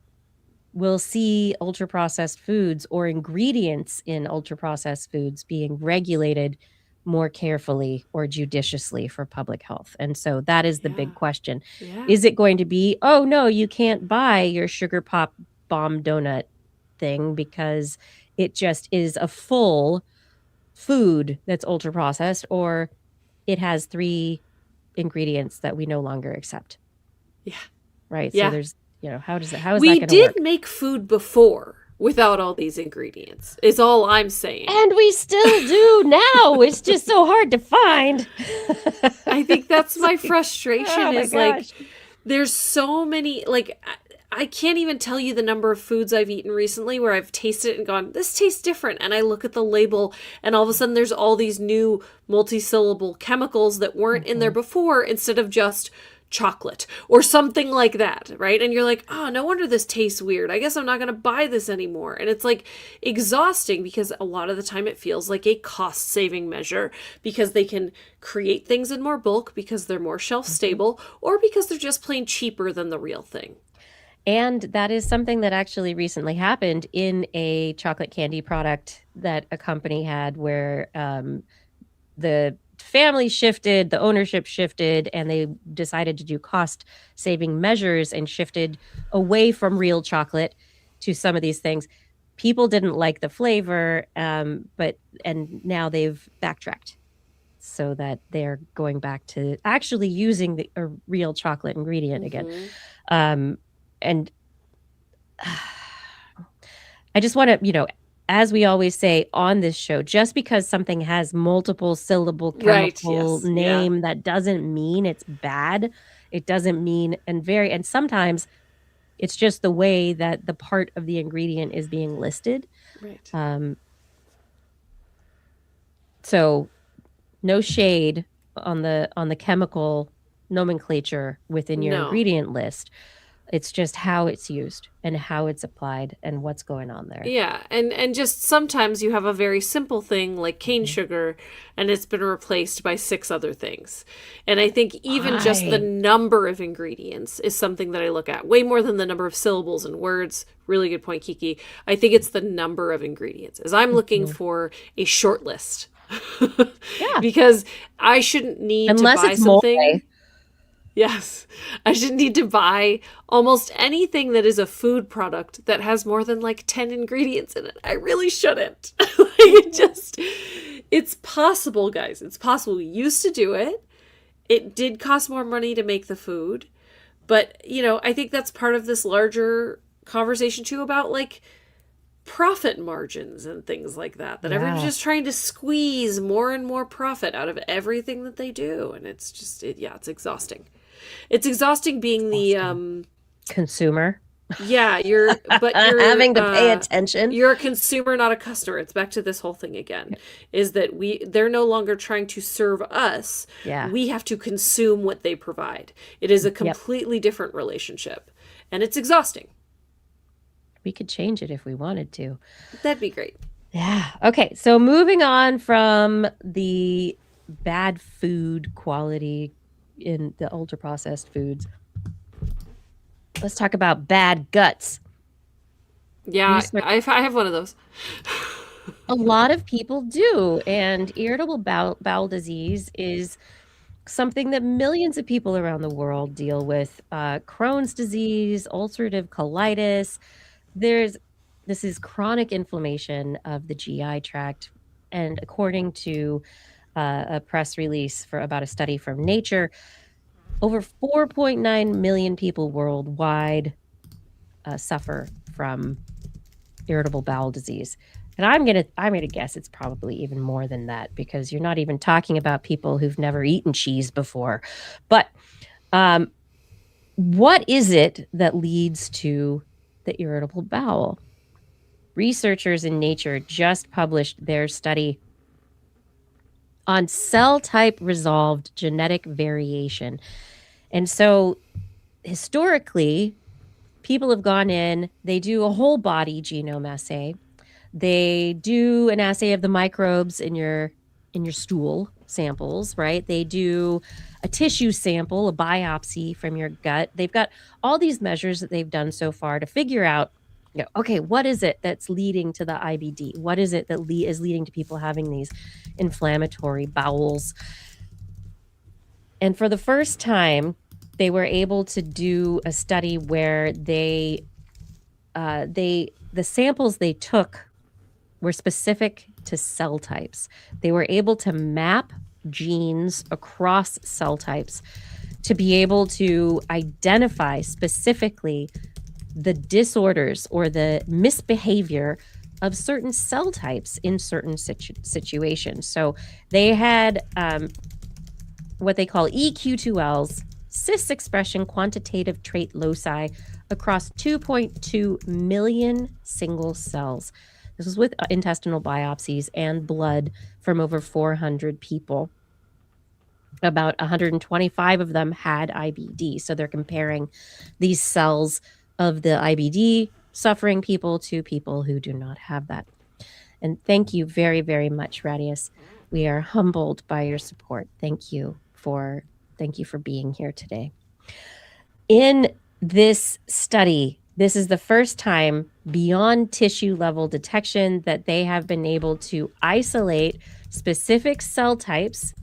we'll see ultra processed foods or ingredients in ultra processed foods being regulated more carefully or judiciously for public health. And so that is the big question. Yeah. Is it going to be, oh no, you can't buy your sugar pop bomb donut thing because it just is a full food that's ultra processed, or it has 3 ingredients that we no longer accept? Yeah. Right. Yeah. So there's, how is that going to work? We did make food before without all these ingredients, is all I'm saying. And we still do now. It's just so hard to find. I think that's my frustration Oh my is like, gosh. there's so many, like, I can't even tell you the number of foods I've eaten recently where I've tasted it and gone, this tastes different. And I look at the label and all of a sudden there's all these new multi-syllable chemicals that weren't in there before, instead of just chocolate or something like that, right? And you're like, oh, no wonder this tastes weird. I guess I'm not going to buy this anymore. And it's like exhausting, because a lot of the time it feels like a cost saving measure, because they can create things in more bulk because they're more shelf stable, or because they're just plain cheaper than the real thing. And that is something that actually recently happened in a chocolate candy product that a company had, where the family shifted, the ownership shifted, and they decided to do cost saving measures and shifted away from real chocolate to some of these things. People didn't like the flavor, and now they've backtracked so that they're going back to actually using a real chocolate ingredient again. And I just want to, as we always say on this show, just because something has multiple syllable chemical name, that doesn't mean it's bad. It doesn't mean, and sometimes it's just the way that the part of the ingredient is being listed. Right. So no shade on the chemical nomenclature within your ingredient list. It's just how it's used and how it's applied and what's going on there. Yeah, and just sometimes you have a very simple thing like cane sugar, and it's been replaced by 6 other things. And I think even just the number of ingredients is something that I look at way more than the number of syllables and words. Really good point, Kiki. I think it's the number of ingredients, as I'm looking for a short list. Because I shouldn't need to buy something. Mole. Yes. I shouldn't need to buy almost anything that is a food product that has more than like 10 ingredients in it. I really shouldn't. It's possible, guys. It's possible. We used to do it. It did cost more money to make the food. But, I think that's part of this larger conversation too about like profit margins and things like that. Everyone's just trying to squeeze more and more profit out of everything that they do. And it's just, it's exhausting. It's exhausting being the consumer. Yeah, you're having to pay attention. You're a consumer, not a customer. It's back to this whole thing again. Is that they're no longer trying to serve us. Yeah. We have to consume what they provide. It is a completely different relationship. And it's exhausting. We could change it if we wanted to. That'd be great. Yeah. Okay. So moving on from the bad food quality in the ultra processed foods, let's talk about bad guts. Yeah, I have one of those. A lot of people do, and irritable bowel disease is something that millions of people around the world deal with, Crohn's disease, ulcerative colitis. This is chronic inflammation of the GI tract. And according to a press release about a study from Nature, over 4.9 million people worldwide suffer from irritable bowel disease. And I'm gonna guess it's probably even more than that, because you're not even talking about people who've never eaten cheese before. But what is it that leads to the irritable bowel? Researchers in Nature just published their study on cell type resolved genetic variation. And so historically, people have gone in, they do a whole body genome assay. They do an assay of the microbes in your stool samples, right? They do a tissue sample, a biopsy from your gut. They've got all these measures that they've done so far to figure out, okay, what is it that's leading to the IBD? What is it that is leading to people having these inflammatory bowels? And for the first time, they were able to do a study where the samples they took were specific to cell types. They were able to map genes across cell types to be able to identify specifically the disorders or the misbehavior of certain cell types in certain situations. So they had what they call EQ2Ls, cis expression quantitative trait loci, across 2.2 million single cells. This was with intestinal biopsies and blood from over 400 people. About 125 of them had IBD. So they're comparing these cells of the IBD suffering people to people who do not have that. And thank you very, very much, Radius. We are humbled by your support. Thank you for being here today. In this study, this is the first time beyond tissue level detection that they have been able to isolate specific cell types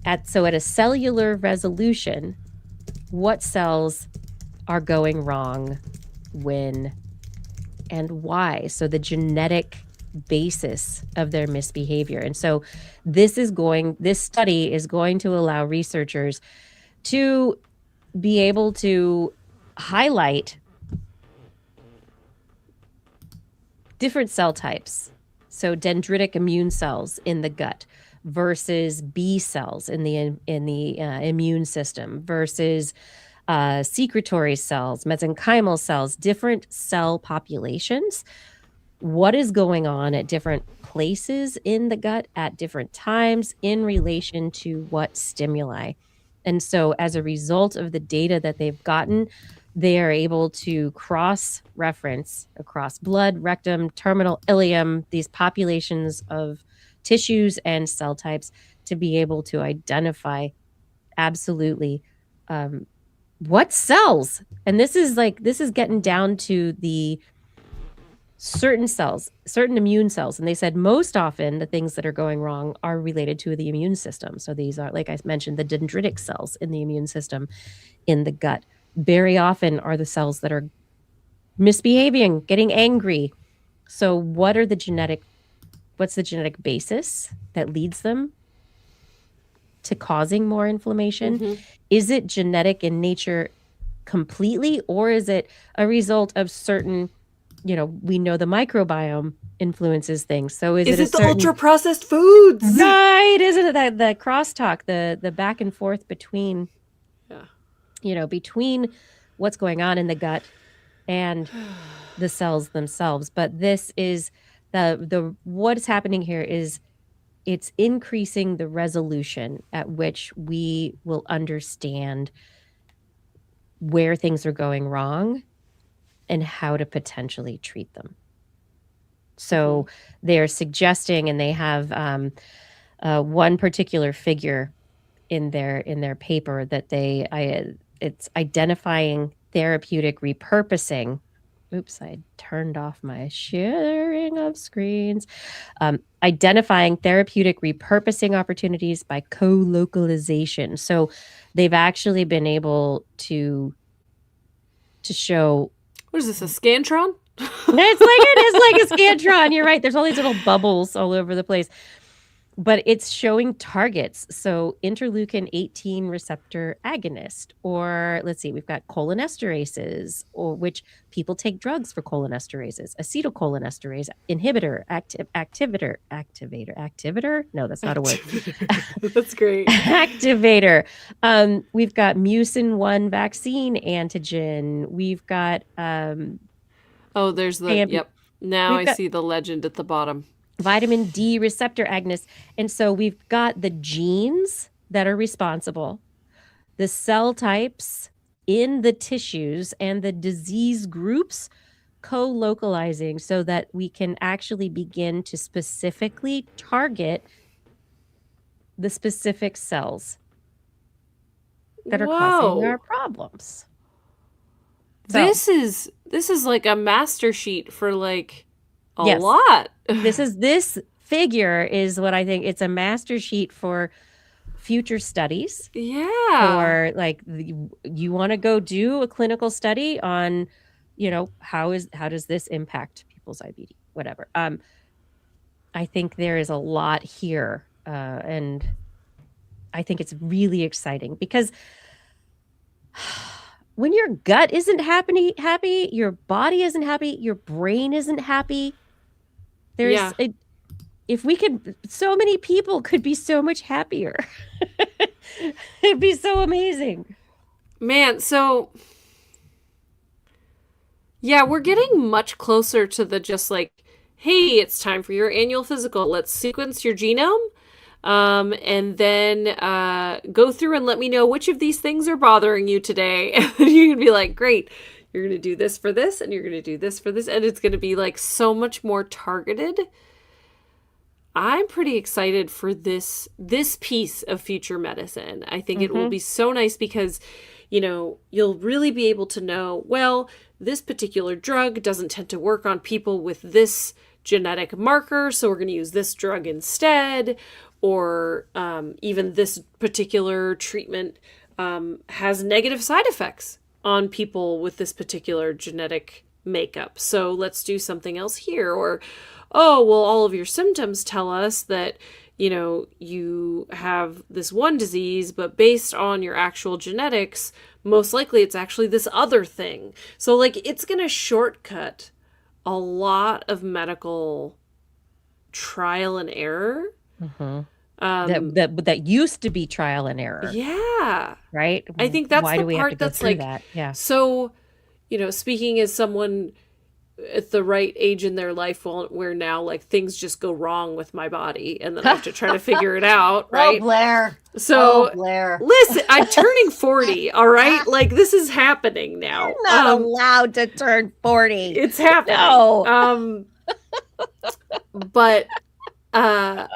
at a cellular resolution, what cells are going wrong, when, and why. So the genetic basis of their misbehavior. And so this study is going to allow researchers to be able to highlight different cell types. So dendritic immune cells in the gut versus B cells in the immune system versus secretory cells, mesenchymal cells, different cell populations. What is going on at different places in the gut at different times in relation to what stimuli? And so as a result of the data that they've gotten, they are able to cross-reference across blood, rectum, terminal ileum, these populations of tissues and cell types to be able to identify absolutely what cells. And this is getting down to the certain cells, certain immune cells. And they said most often the things that are going wrong are related to the immune system. So these are, like I mentioned, the dendritic cells in the immune system in the gut. Very often are the cells that are misbehaving, getting angry. So what's the genetic basis that leads them to causing more inflammation? Mm-hmm. Is it genetic in nature completely, or is it a result of certain, we know the microbiome influences things. So is it the ultra processed foods? Right. Isn't it that the crosstalk, the back and forth between, between what's going on in the gut and the cells themselves. But this is what's happening here is it's increasing the resolution at which we will understand where things are going wrong and how to potentially treat them. So they're suggesting, and they have one particular figure in their paper that it's identifying therapeutic repurposing oops, I turned off my sharing of screens. Identifying therapeutic repurposing opportunities by co-localization. So they've actually been able to show. What is this, a Scantron? It is like a Scantron. You're right. There's all these little bubbles all over the place. But it's showing targets. So interleukin 18 receptor agonist, or let's see, we've got cholinesterases, or which people take drugs for cholinesterases, acetylcholinesterase inhibitor, activator. No, that's not a word. That's great. Activator. We've got mucin 1 vaccine antigen. We've got oh, there's the yep. Now I see the legend at the bottom. Vitamin D receptor agonist. And so we've got the genes that are responsible, the cell types in the tissues, and the disease groups co-localizing so that we can actually begin to specifically target the specific cells that are causing our problems. So, this is like a master sheet for like a yes, lot. This figure is what I think. It's a master sheet for future studies. Yeah. Or like you want to go do a clinical study on, how does this impact people's IBD, whatever. I think there is a lot here, and I think it's really exciting because when your gut isn't happy, your body isn't happy, your brain isn't happy. If we could, so many people could be so much happier. It'd be so amazing. Man, so yeah, we're getting much closer to the just like, hey, it's time for your annual physical. Let's sequence your genome. And then go through and let me know which of these things are bothering you today. And you can be like, great, you're going to do this for this, and you're going to do this for this. And it's going to be like so much more targeted. I'm pretty excited for this piece of future medicine. I think it will be so nice because, you'll really be able to know, well, this particular drug doesn't tend to work on people with this genetic marker, so we're going to use this drug instead. Or even this particular treatment has negative side effects on people with this particular genetic makeup. So let's do something else here. Or, oh, well, all of your symptoms tell us that, you have this one disease, but based on your actual genetics, most likely it's actually this other thing. So like it's going to shortcut a lot of medical trial and error. That used to be trial and error. Yeah. Right? I think that's Why the do we part have to go that's through like, that? Yeah. So, speaking as someone at the right age in their life where now like things just go wrong with my body and then I have to try to figure it out. Right. Oh, Blair. So Blair. Listen, I'm turning 40. All right. Like this is happening now. You're not allowed to turn 40. It's happening. No. But, I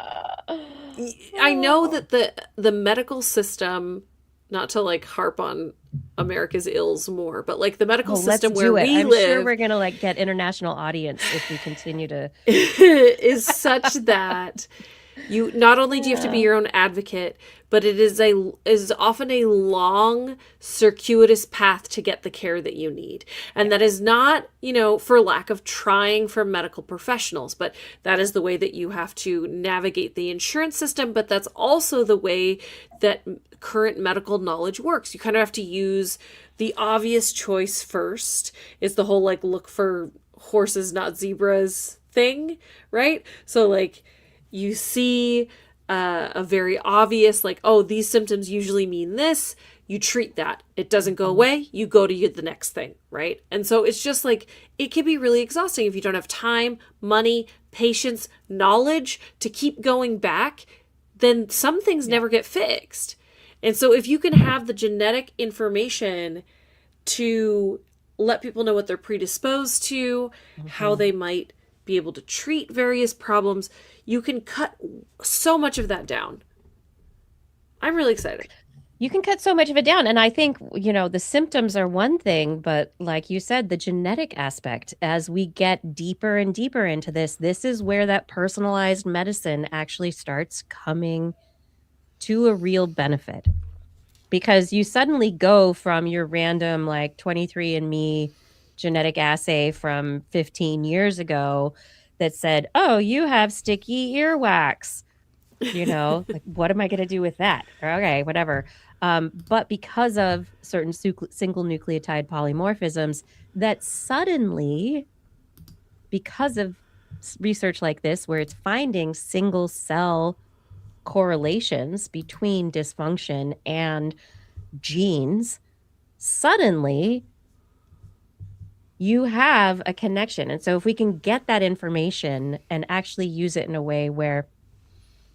know that the medical system, not to like harp on America's ills more, but like the medical system where we I'm live, sure we're gonna like get international audience if we continue to is such that you not only do you have to be your own advocate, but it is often a long, circuitous path to get the care that you need. And that is not, for lack of trying for medical professionals, but that is the way that you have to navigate the insurance system. But that's also the way that current medical knowledge works. You kind of have to use the obvious choice first. It's the whole like look for horses, not zebras thing, right? So like you see a very obvious, like, oh, these symptoms usually mean this. You treat that. It doesn't go away. You go to the next thing, right? And so it's just like, it can be really exhausting if you don't have time, money, patience, knowledge to keep going back, then some things never get fixed. And so if you can have the genetic information to let people know what they're predisposed to, how they might be able to treat various problems, you can cut so much of that down. I'm really excited. You can cut so much of it down. And I think, the symptoms are one thing, but like you said, the genetic aspect, as we get deeper and deeper into this is where that personalized medicine actually starts coming to a real benefit. Because you suddenly go from your random, like, 23andMe genetic assay from 15 years ago that said, oh, you have sticky earwax. Like, what am I going to do with that? Okay, whatever. But because of certain single nucleotide polymorphisms, that suddenly, because of research like this, where it's finding single cell correlations between dysfunction and genes, suddenly you have a connection. And so if we can get that information and actually use it in a way where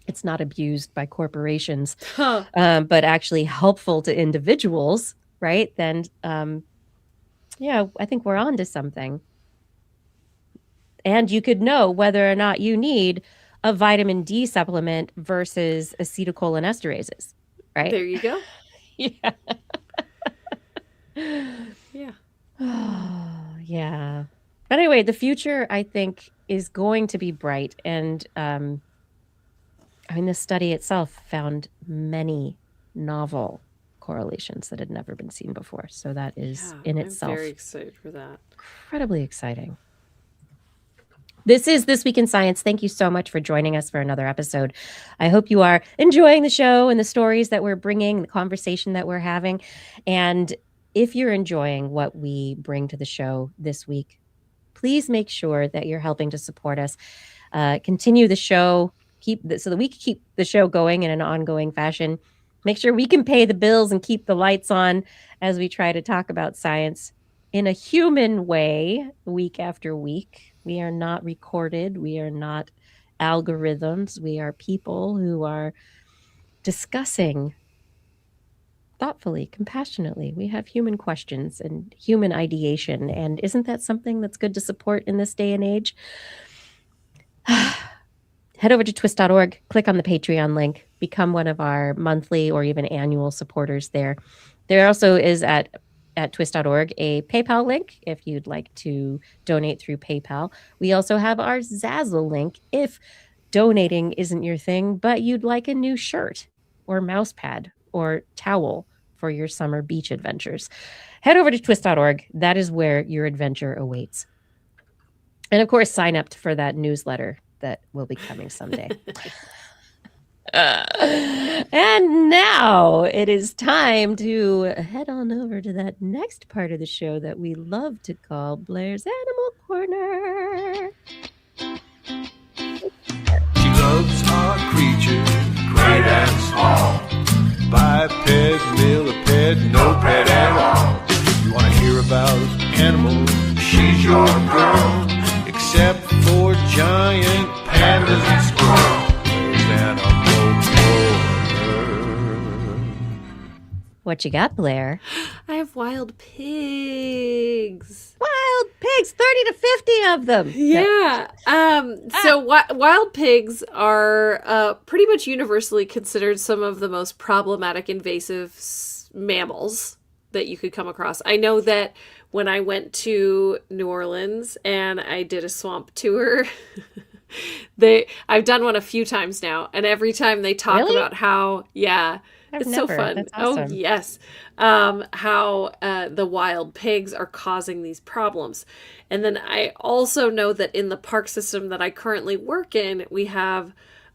it's not abused by corporations, but actually helpful to individuals, right? Then, I think we're on to something. And you could know whether or not you need a vitamin D supplement versus acetylcholinesterases, right? There you go. Yeah. Yeah. Yeah. But anyway, the future, I think, is going to be bright. And this study itself found many novel correlations that had never been seen before. So that is in itself I'm very excited for that. Incredibly exciting. This is This Week in Science. Thank you so much for joining us for another episode. I hope you are enjoying the show and the stories that we're bringing, the conversation that we're having. And if you're enjoying what we bring to the show this week, please make sure that you're helping to support us. Continue the show, so that we can keep the show going in an ongoing fashion. Make sure we can pay the bills and keep the lights on as we try to talk about science in a human way week after week. We are not recorded. We are not algorithms. We are people who are discussing thoughtfully, compassionately. We have human questions and human ideation. And isn't that something that's good to support in this day and age? Head over to TWIS.org, click on the Patreon link, become one of our monthly or even annual supporters there. There also is at TWIS.org a PayPal link if you'd like to donate through PayPal. We also have our Zazzle link if donating isn't your thing, but you'd like a new shirt or mouse pad or towel for your summer beach adventures. Head over to TWIS.org. That is where your adventure awaits. And of course, sign up for that newsletter that will be coming someday. And now it is time to head on over to that next part of the show that we love to call Blair's Animal Corner. She loves our creatures, great and small. Biped, millipede, no pet at all. If you want to hear about animals, she's your girl. Except for giant pandas and squirrels. There's Animal Corner. What you got, Blair? I have wild pigs. Wild pigs, 30 to 50 of them. Yeah. So wild pigs are pretty much universally considered some of the most problematic invasive mammals that you could come across. I know that when I went to New Orleans and I did a swamp tour, I've done one a few times now, and every time they talk about how, it's so fun. That's awesome. Oh, yes. How the wild pigs are causing these problems. And then I also know that in the park system that I currently work in, we have,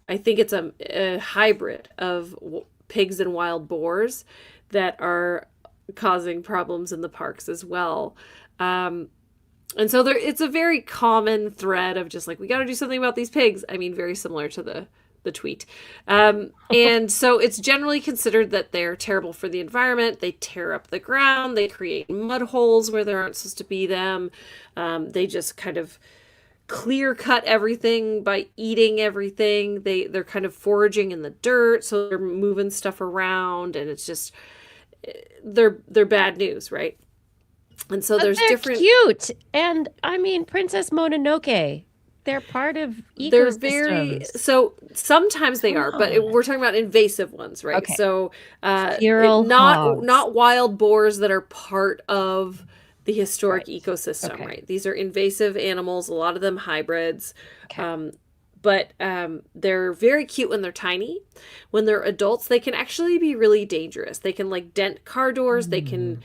I think it's a hybrid of pigs and wild boars that are causing problems in the parks as well. And so it's a very common thread of just like, we got to do something about these pigs. I mean, very similar to the tweet. And so it's generally considered that they're terrible for the environment. They tear up the ground. They create mud holes where there aren't supposed to be them. They just kind of clear cut everything by eating everything. They're kind of foraging in the dirt. So they're moving stuff around, and it's just, they're bad news, right? And so there's they're different cute. And I mean, Princess Mononoke, they're part of They're very, ecosystems. so sometimes they are, but on. we're talking about invasive ones, right? Okay. So Feral hogs. not wild boars that are part of the historic Right. ecosystem, Okay. right? These are invasive animals, a lot of them hybrids. Okay. But they're very cute when they're tiny. When they're adults, they can actually be really dangerous. They can like dent car doors. They can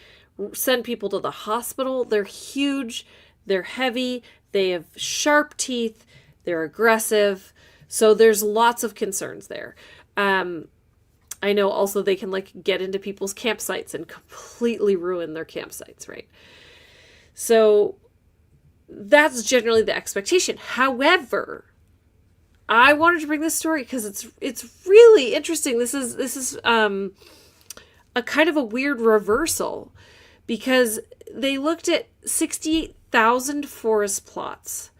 send people to the hospital. They're huge. They're heavy. They have sharp teeth. They're aggressive. So there's lots of concerns there. I know also they can like get into people's campsites and completely ruin their campsites, right? So that's generally the expectation. However, I wanted to bring this story because it's really interesting. This is a kind of a weird reversal, because they looked at 68,000 forest plots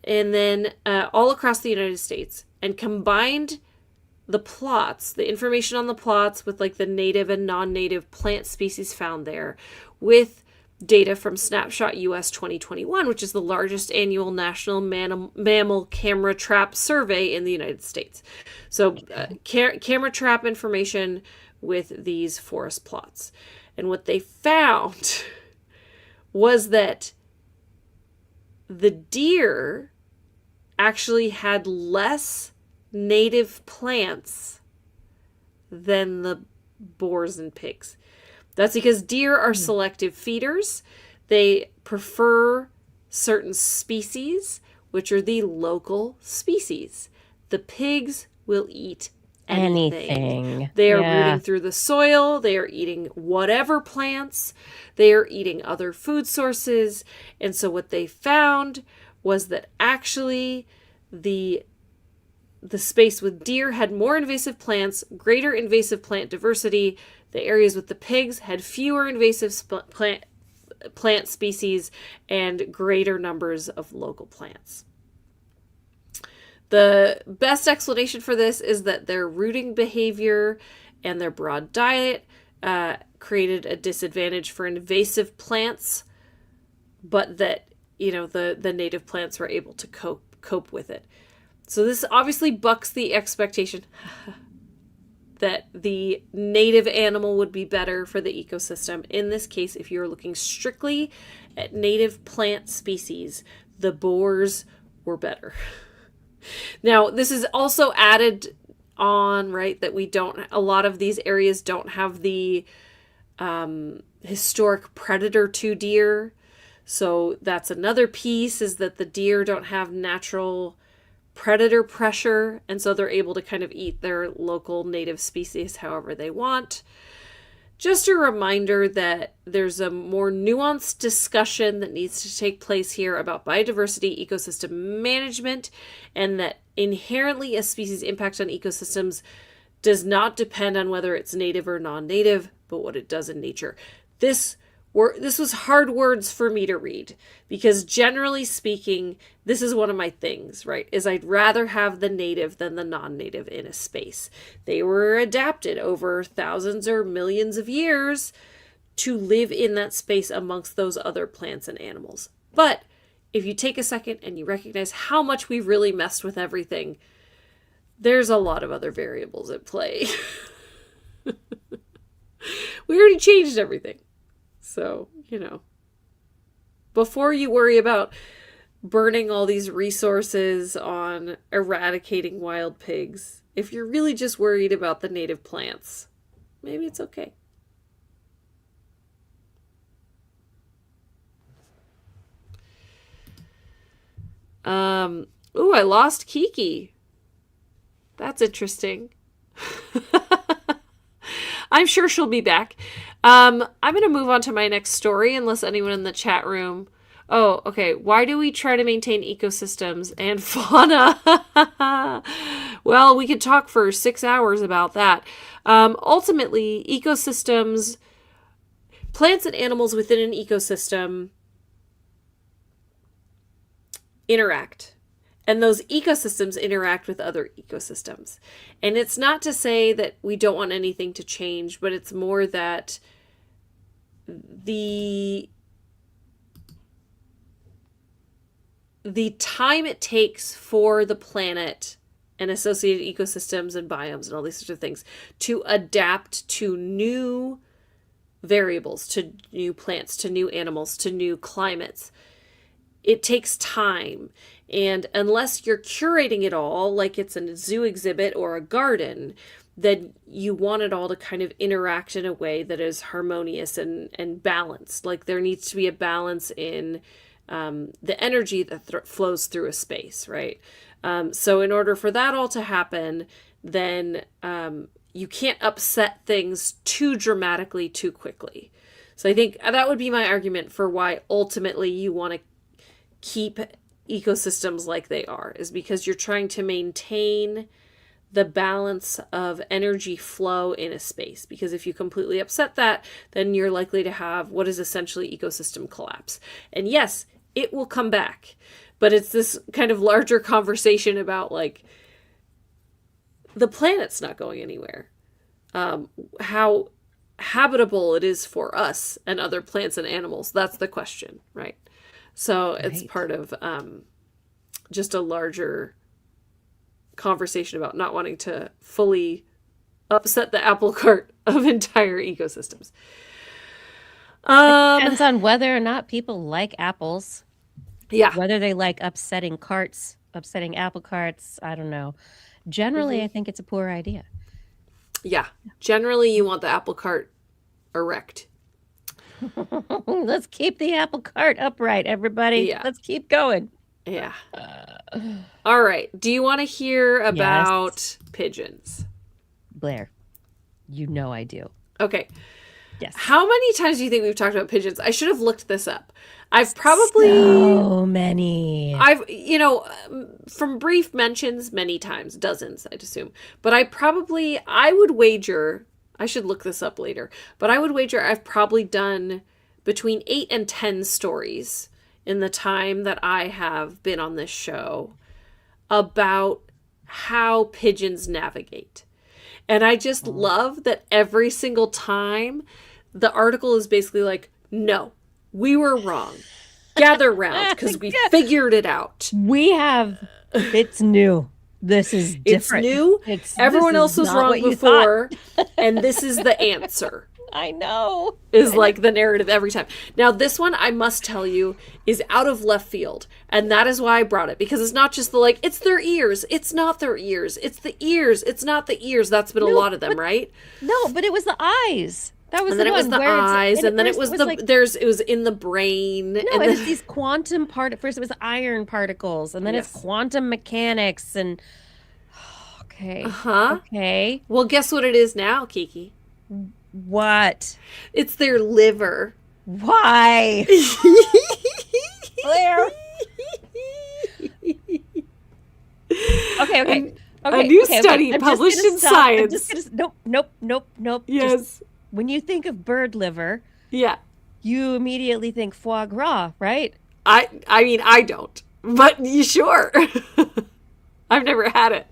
and then all across the United States, and combined the plots, the information on the plots with like the native and non-native plant species found there, with data from Snapshot US 2021, which is the largest annual national mammal camera trap survey in the United States. So camera trap information with these forest plots. And what they found was that the deer actually had less native plants than the boars and pigs. That's because deer are selective feeders. They prefer certain species, which are the local species. The pigs will eat anything. They are rooting through the soil. They are eating whatever plants. They are eating other food sources. And so what they found was that actually the space with deer had more invasive plants, greater invasive plant diversity. The areas with the pigs had fewer invasive plant species and greater numbers of local plants. The best explanation for this is that their rooting behavior and their broad diet created a disadvantage for invasive plants, but that, you know, the native plants were able to cope with it. So this obviously bucks the expectation that the native animal would be better for the ecosystem. In this case, if you're looking strictly at native plant species, the boars were better. Now, this is also added on, right, that a lot of these areas don't have the historic predator to deer. So that's another piece, is that the deer don't have natural predator pressure, and so they're able to kind of eat their local native species however they want. Just a reminder that there's a more nuanced discussion that needs to take place here about biodiversity, ecosystem management, and that inherently a species' impact on ecosystems does not depend on whether it's native or non-native, but what it does in nature. This was hard words for me to read, because generally speaking, this is one of my things, right? Is I'd rather have the native than the non-native in a space. They were adapted over thousands or millions of years to live in that space amongst those other plants and animals. But if you take a second and you recognize how much we've really messed with everything, there's a lot of other variables at play. We already changed everything. So, you know, before you worry about burning all these resources on eradicating wild pigs, if you're really just worried about the native plants, maybe it's okay. Ooh, I lost Kiki. That's interesting. I'm sure she'll be back. I'm going to move on to my next story, unless anyone in the chat room. Oh, okay. Why do we try to maintain ecosystems and fauna? Well, we could talk for 6 hours about that. Ultimately, ecosystems, plants and animals within an ecosystem interact. And those ecosystems interact with other ecosystems. And it's not to say that we don't want anything to change, but it's more that the the time it takes for the planet and associated ecosystems and biomes and all these sorts of things to adapt to new variables, to new plants, to new animals, to new climates. It takes time. And unless you're curating it all, like it's a zoo exhibit or a garden, then you want it all to kind of interact in a way that is harmonious and balanced. Like there needs to be a balance in the energy that flows through a space, right? So in order for that all to happen, then you can't upset things too dramatically too quickly. So I think that would be my argument for why ultimately you want to keep ecosystems like they are, is because you're trying to maintain the balance of energy flow in a space. Because if you completely upset that, then you're likely to have what is essentially ecosystem collapse. And yes, it will come back, but it's this kind of larger conversation about like the planet's not going anywhere. How habitable it is for us and other plants and animals. That's the question, right? So it's part of just a larger conversation about not wanting to fully upset the apple cart of entire ecosystems. It depends on whether or not people like apples. Yeah. Whether they like upsetting apple carts, I don't know. Generally, I think it's a poor idea. Yeah. Generally, you want the apple cart erect. Let's keep the apple cart upright, everybody. Yeah. Let's keep going. Yeah. All right. Do you want to hear about pigeons? Blair, you know I do. Okay. Yes. How many times do you think we've talked about pigeons? I should have looked this up. I've probably... So many. From brief mentions, many times, dozens, I'd assume. But I would wager, I should look this up later, but I would wager I've probably done between 8 and 10 stories in the time that I have been on this show about how pigeons navigate. And I just love that every single time the article is basically like, no, we were wrong. Gather round because we figured it out. It's new. This is different. It's new. Everyone else was wrong before. And this is the answer. I know. Is like the narrative every time. Now, this one, I must tell you, is out of left field. And that is why I brought it. Because it's not just it's their ears. It's not their ears. It's the ears. It's not the ears. That's been a lot of them, right? No, but it was the eyes. That was and then it was the eyes, and then it was it was in the brain. No, and it was these quantum first it was iron particles, and then it's quantum mechanics, and okay. Okay. Well, guess what it is now, Kiki? What? It's their liver. Why? Blair. Okay. A new study published in Science. Nope. Yes. When you think of bird liver, yeah, you immediately think foie gras, right? I mean, I don't, but you sure? I've never had it.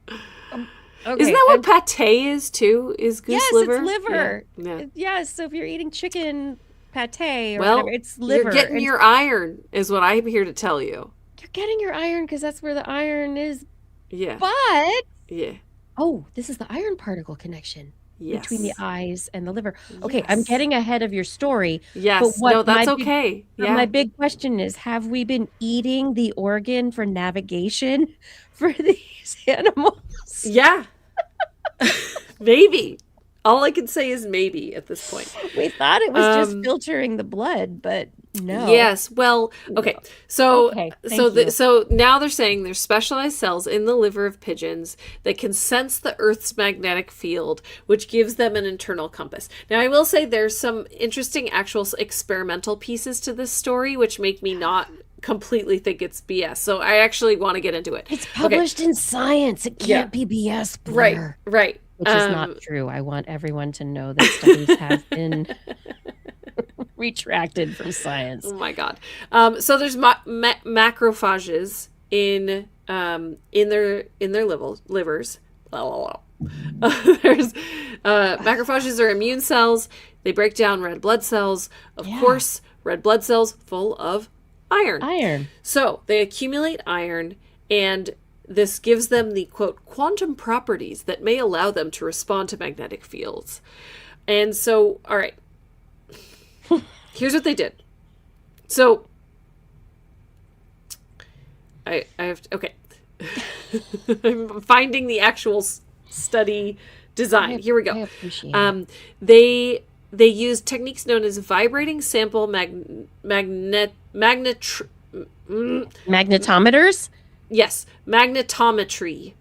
Okay. Isn't that what pate is too? Is goose liver? Yes, it's liver. Yeah. So if you're eating chicken pate or whatever, it's liver. You're getting your iron, is what I'm here to tell you. You're getting your iron because that's where the iron is. Yeah. But this is the iron particle connection. Yes. Between the eyes and the liver. Okay, I'm getting ahead of your story. Yes, but that's okay. My big question is, have we been eating the organ for navigation for these animals? Yeah. Maybe. All I can say is maybe at this point. We thought it was just filtering the blood, but no. Yes. Well, okay. So now they're saying there's specialized cells in the liver of pigeons that can sense the Earth's magnetic field, which gives them an internal compass. Now, I will say there's some interesting actual experimental pieces to this story, which make me not completely think it's BS. So I actually want to get into it. It's published in Science. It can't be BS, Blair. Right. Which is not true. I want everyone to know that studies have been retracted from Science. Oh my God. So there's macrophages in their livers. There's macrophages are immune cells. They break down red blood cells. Of course, red blood cells full of Iron. Iron. So they accumulate iron, and this gives them the, quote, quantum properties that may allow them to respond to magnetic fields. And so, all right, here's what they did. So I have to, okay. I'm finding the actual study design. Here we go. I appreciate it. They used techniques known as vibrating sample Magnetometers? Yes, magnetometry.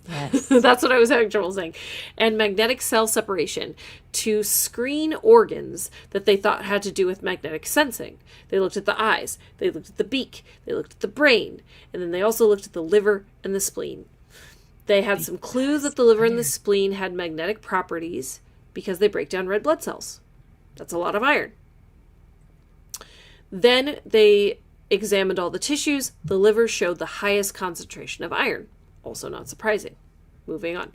Yes. That's what I was having trouble saying. And magnetic cell separation to screen organs that they thought had to do with magnetic sensing. They looked at the eyes, they looked at the beak, they looked at the brain, and then they also looked at the liver and the spleen. They had some clues that the liver and the spleen had magnetic properties because they break down red blood cells. That's a lot of iron. Then they examined all the tissues. The liver showed the highest concentration of iron. Also not surprising. Moving on.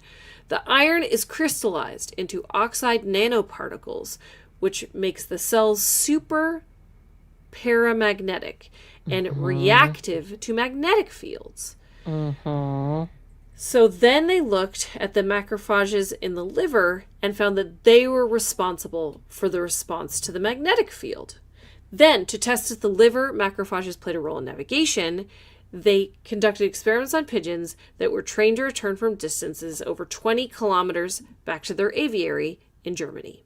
The iron is crystallized into oxide nanoparticles, which makes the cells super paramagnetic and reactive to magnetic fields. So then they looked at the macrophages in the liver and found that they were responsible for the response to the magnetic field. Then, to test if the liver macrophages played a role in navigation, they conducted experiments on pigeons that were trained to return from distances over 20 kilometers back to their aviary in Germany.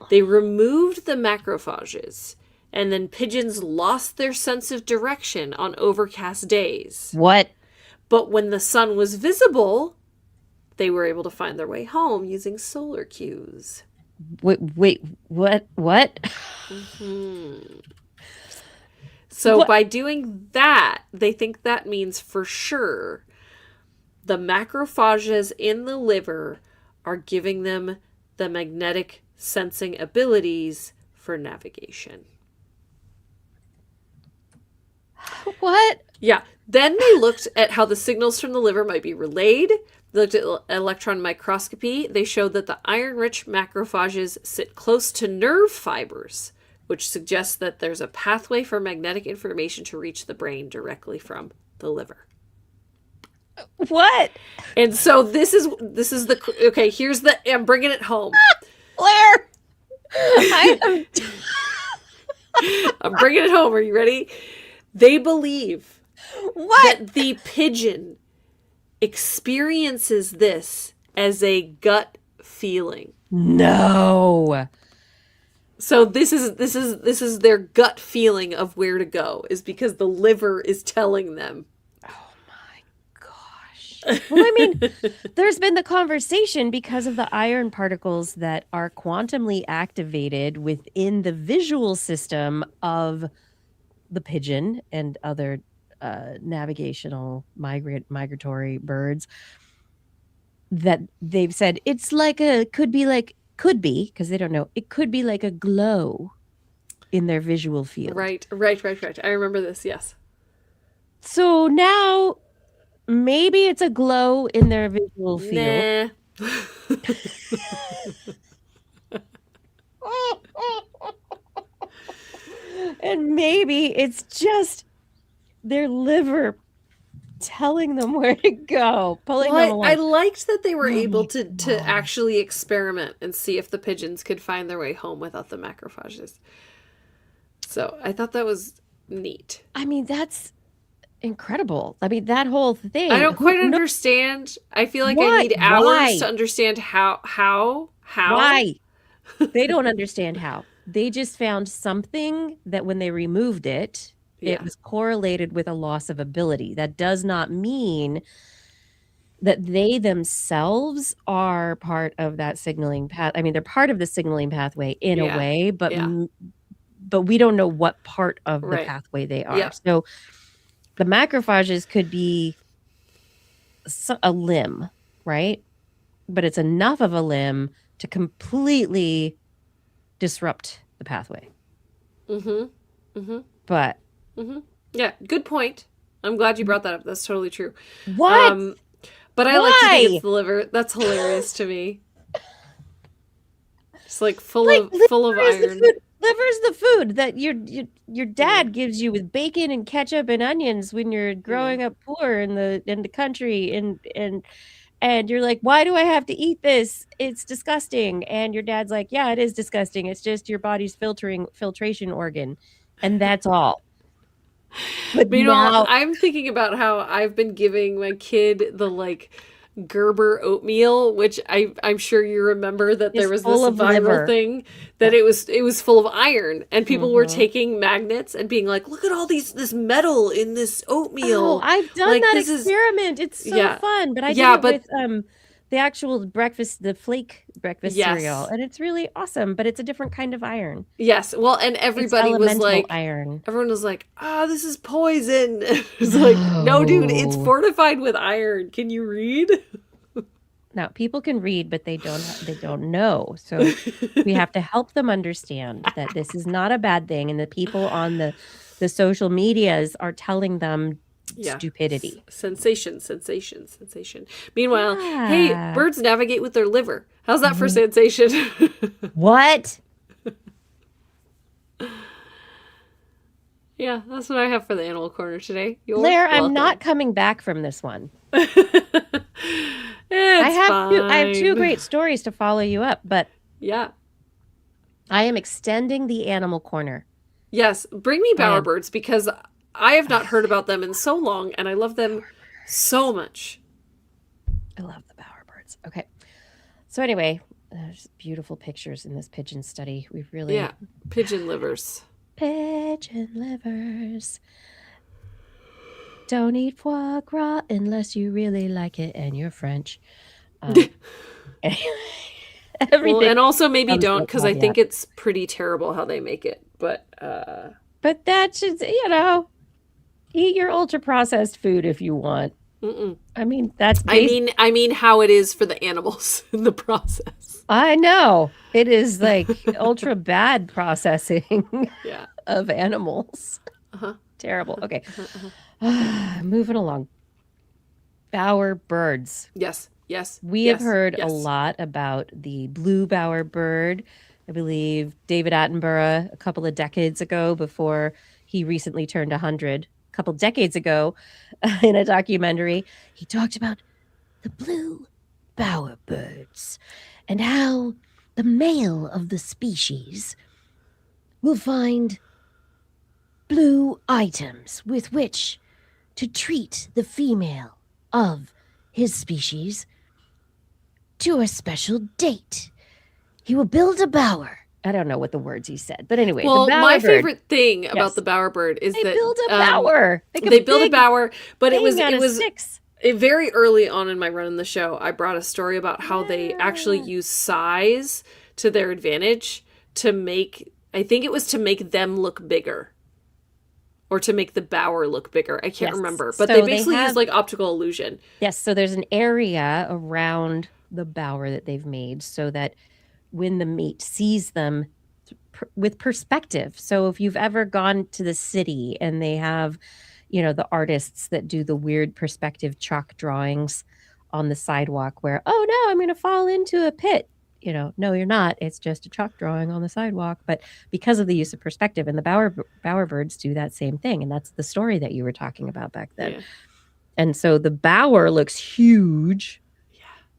They removed the macrophages, and then pigeons lost their sense of direction on overcast days. What? But when the sun was visible, they were able to find their way home using solar cues. Wait, what? What? So What? by doing that, they think that means for sure the macrophages in the liver are giving them the magnetic sensing abilities for navigation. What? Yeah. Then they looked at how the signals from the liver might be relayed. They looked at electron microscopy. They showed that the iron-rich macrophages sit close to nerve fibers, which suggests that there's a pathway for magnetic information to reach the brain directly from the liver. What? And so this is the, okay, here's the, I'm bringing it home. Blair! I am... I'm bringing it home. Are you ready? They believe What? that the pigeon experiences this as a gut feeling. No. So this is their gut feeling of where to go, is because the liver is telling them. Oh my gosh. Well, I mean, there's been the conversation because of the iron particles that are quantumly activated within the visual system of the pigeon and other navigational migratory birds, that they've said it's like could be because they don't know, it could be like a glow in their visual field. Right. I remember this, yes. So now maybe it's a glow in their visual field. Nah. And maybe it's just their liver telling them where to go, pulling them along. I liked that they were able my to God. actually experiment and see if the pigeons could find their way home without the macrophages. So I thought that was neat. I mean, that's incredible. I mean, that whole thing. I don't quite Who kno- understand. I feel like I What? need hours Why? to understand how. Why? They don't understand how. They just found something that when they removed it, Yeah. it was correlated with a loss of ability. That does not mean that they themselves are part of that signaling path. I mean, they're part of the signaling pathway in Yeah. a way, but Yeah. but we don't know what part of the Right. pathway they are. Yeah. So the macrophages could be a limb, right? But it's enough of a limb to completely disrupt the pathway. But Yeah, good point. I'm glad you brought that up. That's totally true. what? But I like to think Why? it's the liver. That's hilarious to me. It's like full Like, of liver is the iron. Liver's the food that your dad gives you with bacon and ketchup and onions when you're growing up poor in the country, and you're like, why do I have to eat this? It's disgusting. And your dad's like, yeah, it is disgusting. It's just your body's filtration organ, and that's all. But Meanwhile, now, I'm thinking about how I've been giving my kid the like Gerber oatmeal, which I'm sure you remember that there was this full of viral liver. thing that it was full of iron, and people were taking magnets and being like, look at all this metal in this oatmeal. oh, I've done Like, that this is- experiment. It's so Yeah. fun. But I Yeah, did it with the actual breakfast, the flake breakfast Yes. cereal, and it's really awesome. But it's a different kind of iron. Yes, well, and It's everybody was elemental like, iron. everyone was like, this is poison. It's like, no, dude, it's No. fortified with iron. Can you read? Now, people can read, but they don't know. So we have to help them understand that this is not a bad thing, and the people on the social medias are telling them stupidity. Sensation. Meanwhile, hey, Yeah. birds navigate with their liver. How's that for sensation? What? Yeah, that's what I have for the animal corner today. You're Blair, I'm welcome. not coming back from this one. It's I have two fine. great stories to follow you up, but Yeah. I am extending the animal corner. Yes, bring me I am. bowerbirds because I have not heard about them in so long, and I love them so much. I love the bowerbirds. Okay. So anyway, there's beautiful pictures in this pigeon study. We've really Yeah, pigeon livers. pigeon livers. Don't eat foie gras unless you really like it and you're French. Everything. Well, and also maybe comes don't with because I caveat. think it's pretty terrible how they make it. But But that should, eat your ultra processed food if you want. I mean, that's I mean how it is for the animals in the process. I know. It is like ultra bad processing Yeah. of animals. Terrible. Okay. Moving along. Bowerbirds. Yes. We have heard a lot about the blue bowerbird. I believe David Attenborough a couple of decades ago, before he recently turned 100, a couple decades ago, in a documentary, he talked about the blue bowerbirds and how the male of the species will find blue items with which to treat the female of his species to a special date. He will build a bower. I don't know what the words he said, but anyway, Well, the my bowerbird, favorite thing Yes. about the bowerbird is they that build a bower. Like they build a big bower, but it thing out of was sticks. very early on in my run in the show. I brought a story about how they actually use size to their advantage to make. I think it was to make them look bigger. Or to make the bower look bigger. I can't Yes. remember. But So they they basically use have- like optical illusion. Yes, so there's an area around the bower that they've made so that when the mate sees them with perspective. So if you've ever gone to the city and they have, the artists that do the weird perspective chalk drawings on the sidewalk where, oh no, I'm going to fall into a pit. No, you're not. It's just a chalk drawing on the sidewalk. But because of the use of perspective, and the bowerbirds do that same thing. And that's the story that you were talking about back then. Yeah. And so the bower looks huge.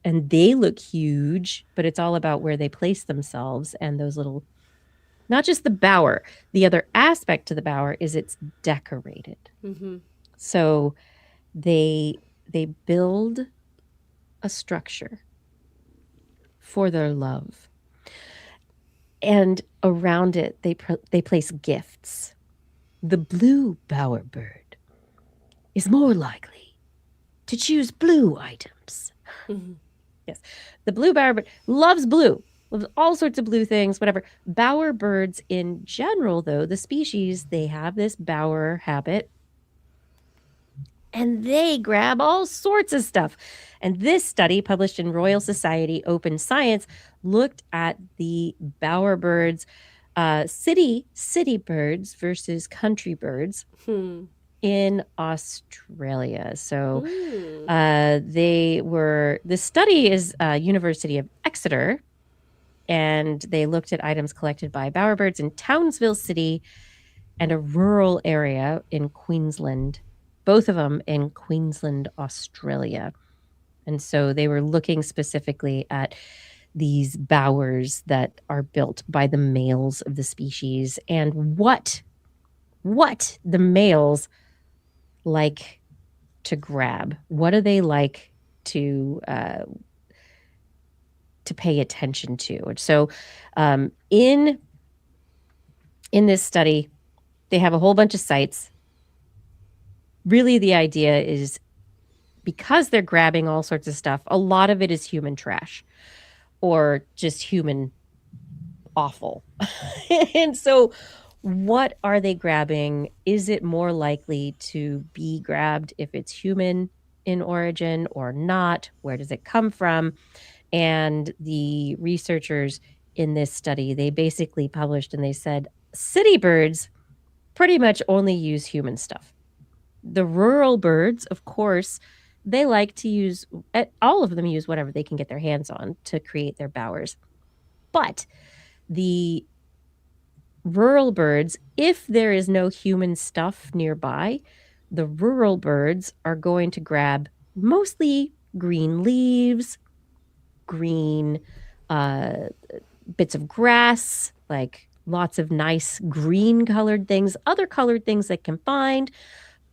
And they look huge, but it's all about where they place themselves and those little, not just the bower. The other aspect to the bower is it's decorated. Mm-hmm. So they build a structure for their love. And around it, they place gifts. The blue bowerbird is more likely to choose blue items. Mm-hmm. Yes. The blue bowerbird loves blue, loves all sorts of blue things, whatever. Bowerbirds in general, though, the species, they have this bower habit. And they grab all sorts of stuff. And this study, published in Royal Society Open Science, looked at the bowerbirds, city birds versus country birds in Australia. So the study is University of Exeter, and they looked at items collected by bowerbirds in Townsville City and a rural area in Queensland, both of them in Queensland, Australia. And so they were looking specifically at these bowers that are built by the males of the species and what the males like to grab. What do they like to pay attention to? And so in this study, they have a whole bunch of sites. Really, the idea is because they're grabbing all sorts of stuff, a lot of it is human trash or just human offal. And so what are they grabbing? Is it more likely to be grabbed if it's human in origin or not? Where does it come from? And the researchers in this study, they basically published and they said, city birds pretty much only use human stuff. The rural birds, of course, they like to use, all of them use whatever they can get their hands on to create their bowers. But the rural birds, if there is no human stuff nearby, the rural birds are going to grab mostly green leaves, green bits of grass, like lots of nice green colored things, other colored things they can find.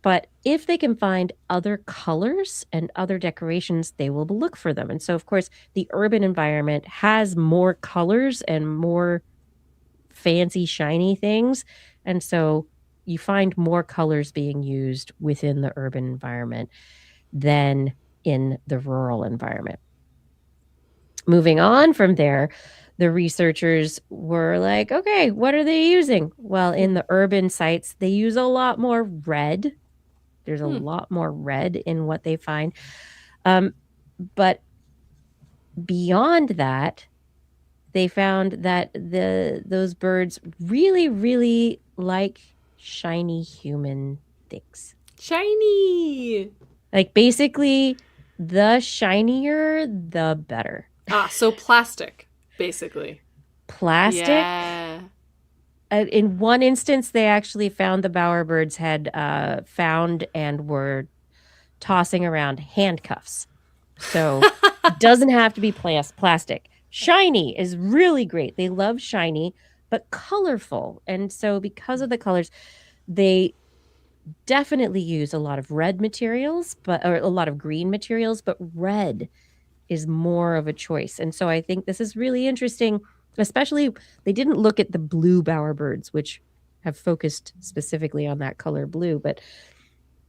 But if they can find other colors and other decorations, they will look for them. And so, of course, the urban environment has more colors and more fancy, shiny things. And so you find more colors being used within the urban environment than in the rural environment. Moving on from there, the researchers were like, okay, what are they using? Well, in the urban sites, they use a lot more red. There's a lot more red in what they find. But beyond that, they found that those birds really, really like shiny human things. Shiny! Like basically, the shinier, the better. So plastic, basically. Plastic? Yeah. In one instance, they actually found the bowerbirds had found and were tossing around handcuffs. So it doesn't have to be plastic. Shiny is really great. They love shiny, but colorful. And so because of the colors, they definitely use a lot of red materials, or a lot of green materials, but red is more of a choice. And so I think this is really interesting. Especially, they didn't look at the blue bowerbirds, which have focused specifically on that color blue.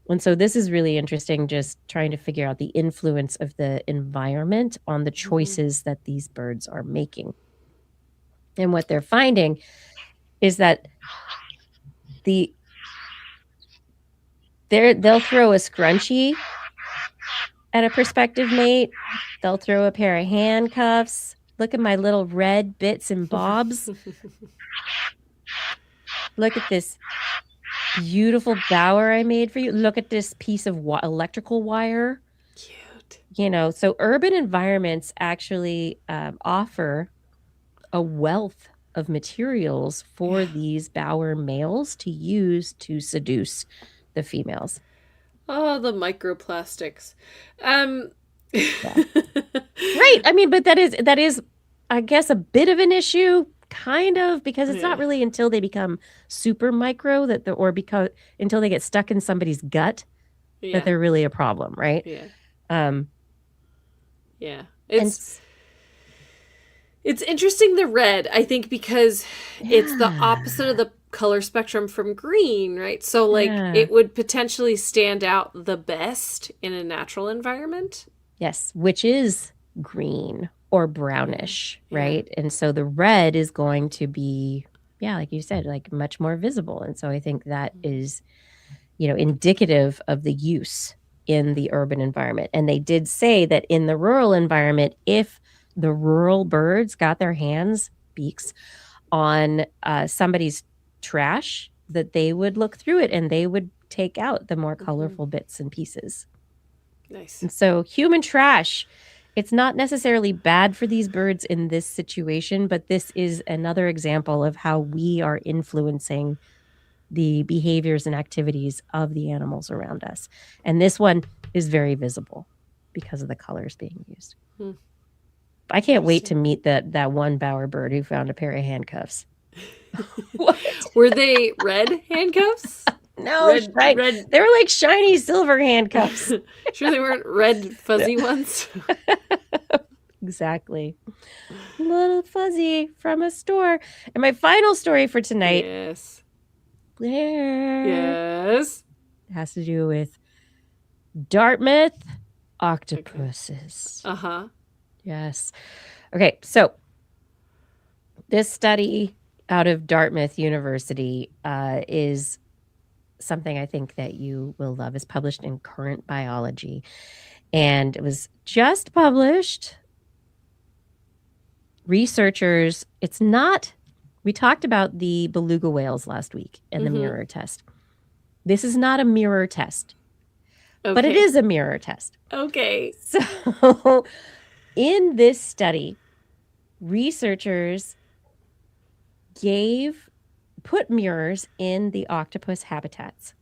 And so this is really interesting, just trying to figure out the influence of the environment on the choices that these birds are making. And what they're finding is that they'll throw a scrunchie at a prospective mate. They'll throw a pair of handcuffs. Look at my little red bits and bobs. Look at this beautiful bower I made for you. Look at this piece of electrical wire. Cute. So urban environments actually offer a wealth of materials for these bower males to use to seduce the females. Oh, the microplastics. Right. I mean, but that is, I guess, a bit of an issue, kind of, because it's not really until they become super micro until they get stuck in somebody's gut that they're really a problem, right? Yeah. It's interesting, the red, I think, because it's the opposite of the color spectrum from green, right? So it would potentially stand out the best in a natural environment. Yes, which is green or brownish, right? And so the red is going to be, like you said, like much more visible. And so I think that is, indicative of the use in the urban environment. And they did say that in the rural environment, if the rural birds got their beaks on somebody's trash, that they would look through it and they would take out the more colorful bits and pieces. Nice. And so human trash It's not necessarily bad for these birds in this situation, but this is another example of how we are influencing the behaviors and activities of the animals around us. And this one is very visible because of the colors being used. I can't wait to meet that one bowerbird who found a pair of handcuffs. What? Were they red handcuffs? No, red. They were like shiny silver handcuffs. Sure they weren't red fuzzy ones? Exactly. Little fuzzy from a store. And my final story for tonight. Yes. Blair. Yes. It has to do with Dartmouth octopuses. Okay. Uh-huh. Yes. Okay, so this study out of Dartmouth University is something I think that you will love. It's published in Current Biology, and it was just published. Researchers, we talked about the beluga whales last week and the mirror test. This is not a mirror test, but it is a mirror test. Okay. So in this study, researchers put mirrors in the octopus habitats.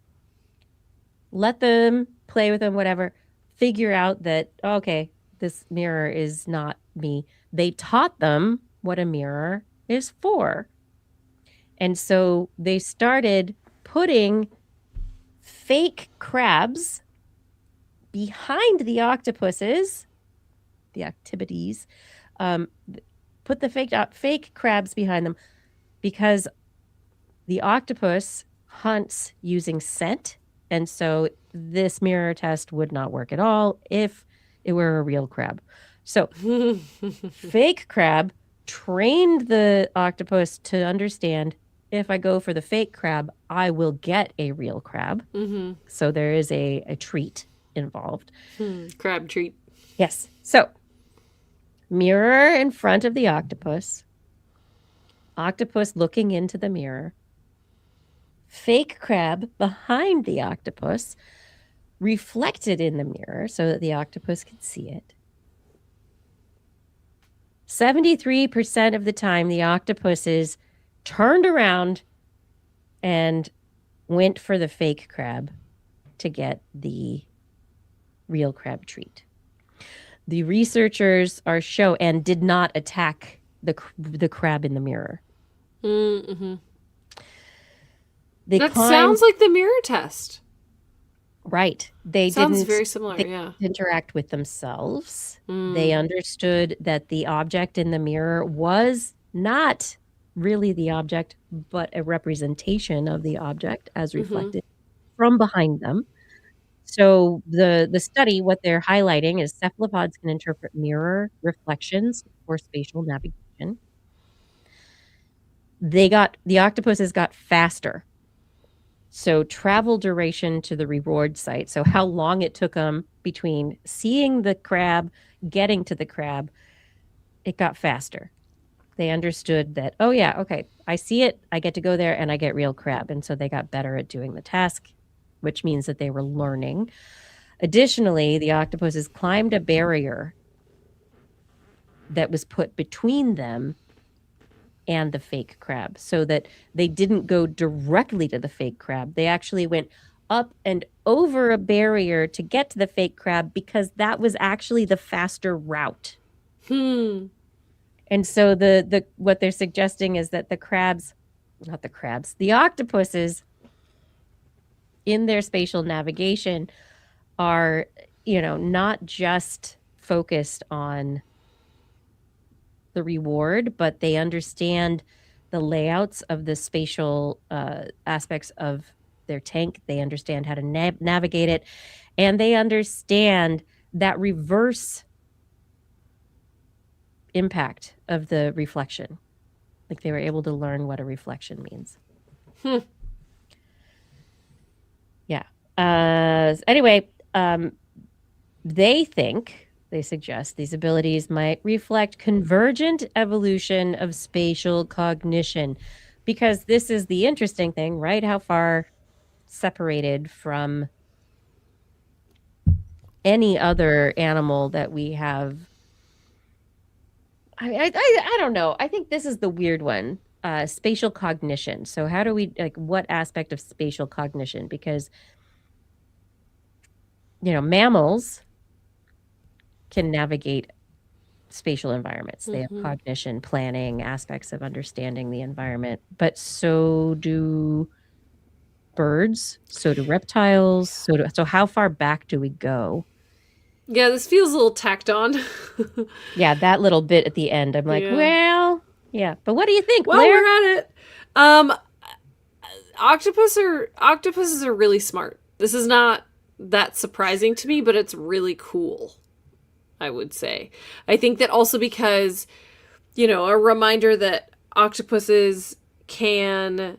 Let them play with them, whatever. Figure out that, okay, this mirror is not me. They taught them what a mirror is for. And so they started putting fake crabs behind the octopuses, the activities, put the fake crabs behind them because the octopus hunts using scent. And so this mirror test would not work at all if it were a real crab. So fake crab trained the octopus to understand, if I go for the fake crab, I will get a real crab. So there is a treat involved. Crab treat. Yes. So mirror in front of the octopus looking into the mirror, fake crab behind the octopus, reflected in the mirror so that the octopus could see it. 73% of the time, the octopuses turned around and went for the fake crab to get the real crab treat. The researchers and did not attack the crab in the mirror. Mm-hmm. That sounds like the mirror test. Right. Sounds very similar, yeah. Interact with themselves. They understood that the object in the mirror was not really the object, but a representation of the object as reflected from behind them. So the study, what they're highlighting is cephalopods can interpret mirror reflections for spatial navigation. The octopuses got faster. So travel duration to the reward site. So how long it took them between seeing the crab, getting to the crab, it got faster. They understood that, oh yeah, okay, I see it, I get to go there and I get real crab. And so they got better at doing the task, which means that they were learning. Additionally, the octopuses climbed a barrier that was put between them and the fake crab so that they didn't go directly to the fake crab. They actually went up and over a barrier to get to the fake crab because that was actually the faster route. And so the what they're suggesting is that the octopuses in their spatial navigation are, not just focused on the reward, but they understand the layouts of the spatial aspects of their tank. They understand how to navigate it, and they understand that reverse impact of the reflection. Like they were able to learn what a reflection means. Yeah. Anyway, they suggest these abilities might reflect convergent evolution of spatial cognition, because this is the interesting thing, right? How far separated from any other animal that we have I don't know. I think this is the weird one. Spatial cognition. So how do we, like, what aspect of spatial cognition? Because, mammals can navigate spatial environments. They have cognition, planning, aspects of understanding the environment, but so do birds, so do reptiles, so how far back do we go? Yeah, this feels a little tacked on. Yeah, that little bit at the end, I'm like, Yeah. well, yeah. But what do you think, Well, Blair? we're at it. Octopuses are really smart. This is not that surprising to me, but it's really cool, I would say. I think that also because, a reminder that octopuses can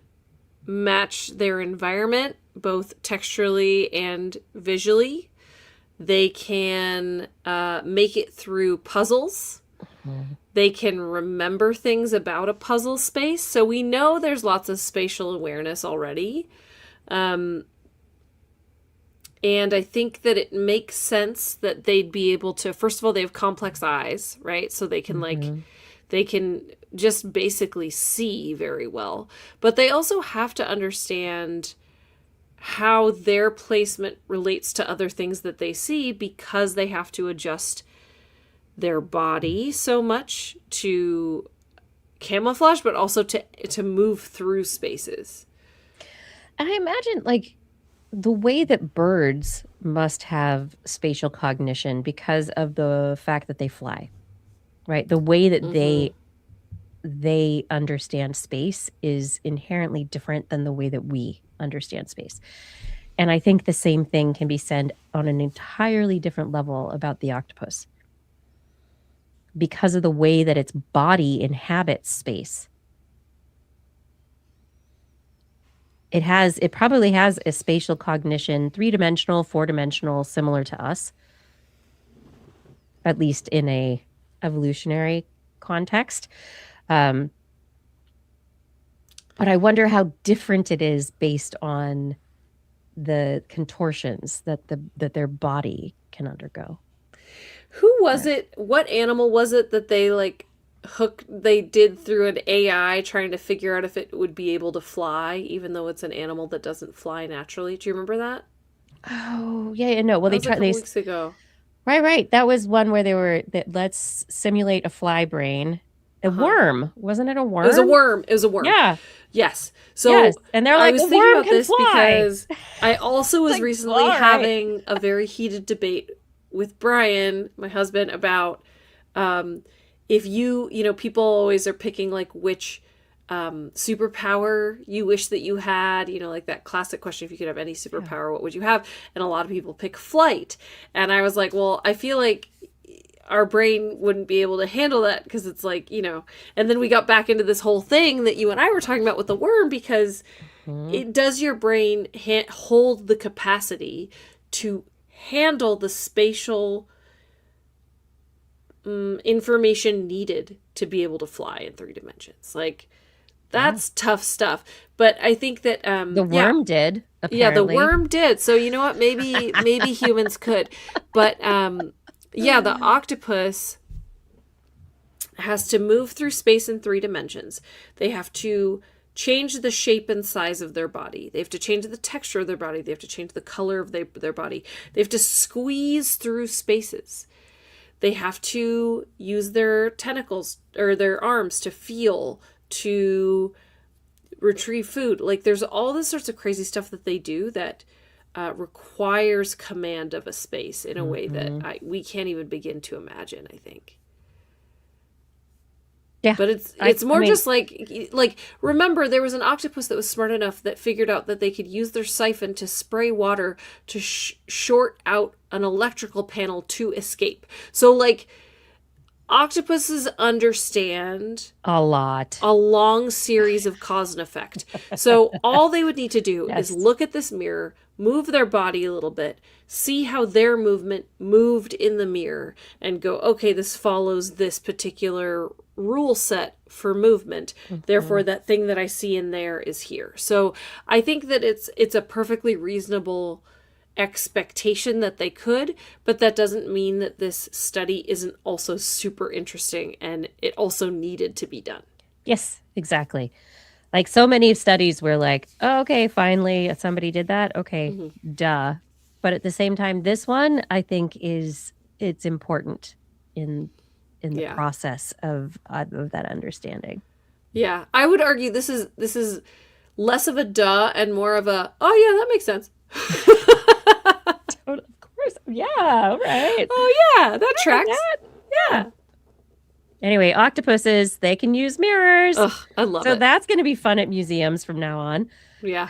match their environment, both texturally and visually. They can make it through puzzles. They can remember things about a puzzle space. So we know there's lots of spatial awareness already. And I think that it makes sense that they'd be able to, first of all, they have complex eyes, right? So they can they can just basically see very well. But they also have to understand how their placement relates to other things that they see, because they have to adjust their body so much to camouflage, but also to move through spaces. I imagine, like, the way that birds must have spatial cognition because of the fact that they fly, right? The way that they understand space is inherently different than the way that we understand space. And I think the same thing can be said on an entirely different level about the octopus. Because of the way that its body inhabits space. It probably has a spatial cognition, 3-dimensional, 4-dimensional, similar to us. At least in a evolutionary context. But I wonder how different it is based on the contortions that their body can undergo. Who was it? What animal was it that they did through an AI trying to figure out if it would be able to fly, even though it's an animal that doesn't fly naturally? Do you remember that? Oh, yeah, no. Well, that was a couple weeks ago. Right. That was one where let's simulate a fly brain. A worm. Wasn't it a worm? It was a worm. Yeah. Yes. So yes. And they're like, I was thinking about this fly. Because I also was like, recently having a very heated debate with Brian, my husband, about if people always are picking like which superpower you wish that you had, like that classic question, if you could have any superpower, what would you have? And a lot of people pick flight. And I was like, well, I feel like our brain wouldn't be able to handle that because it's like, and then we got back into this whole thing that you and I were talking about with the worm, because it does your brain hold the capacity to handle the spatial information needed to be able to fly in 3 dimensions. Like, that's tough stuff. But I think that the worm did. Apparently. Yeah, the worm did. So you know what? Maybe humans could. But the octopus has to move through space in 3 dimensions. They have to change the shape and size of their body. They have to change the texture of their body. They have to change the color of their body. They have to squeeze through spaces. They have to use their tentacles or their arms to feel, to retrieve food. Like, there's all this sorts of crazy stuff that they do that requires command of a space in a way that we can't even begin to imagine, I think. Yeah. But it's more just like, remember, there was an octopus that was smart enough that figured out that they could use their siphon to spray water to short out an electrical panel to escape. So, like, octopuses understand a long series of cause and effect. So all they would need to do is look at this mirror, move their body a little bit, see how their movement moved in the mirror, and go, okay, this follows this particular rule set for movement. Therefore, that thing that I see in there is here. So I think that it's a perfectly reasonable expectation that they could, but that doesn't mean that this study isn't also super interesting and it also needed to be done. Yes, exactly. Like so many studies were like, oh, okay, finally somebody did that. Okay, duh. But at the same time, this one I think it's important in the process of that understanding. Yeah, I would argue this is less of a duh and more of a, oh yeah, that makes sense. Of course. Yeah, right. Oh yeah, that tracks. Yeah. Anyway, octopuses, they can use mirrors. Ugh, I love it. So that's going to be fun at museums from now on. Yeah.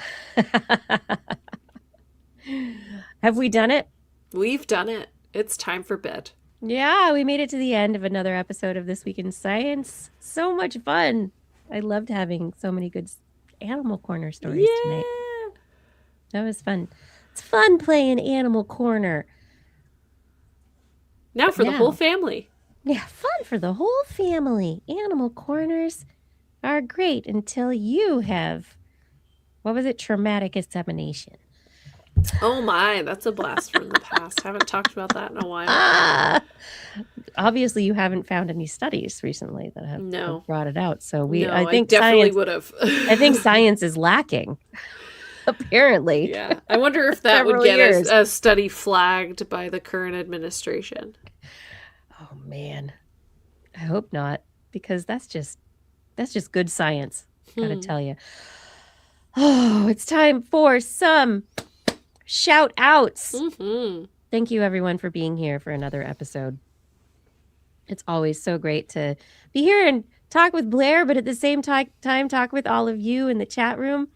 Have we done it? We've done it. It's time for bed. Yeah, we made it to the end of another episode of This Week in Science. So much fun. I loved having so many good Animal Corner stories tonight. That was fun. It's fun playing Animal Corner. Now for the whole family. Yeah, fun for the whole family. Animal Corners are great until you have, what was it, traumatic insemination. Oh my, that's a blast from the past. Haven't talked about that in a while. Obviously, you haven't found any studies recently that have brought it out. So I think definitely would have. I think science is lacking. Apparently. Yeah. I wonder if that would get a study flagged by the current administration. Oh man. I hope not, because that's just good science. Gotta tell you. Oh, it's time for some shout outs. Thank you everyone for being here for another episode. It's always so great to be here and talk with Blair, but at the same time talk with all of you in the chat room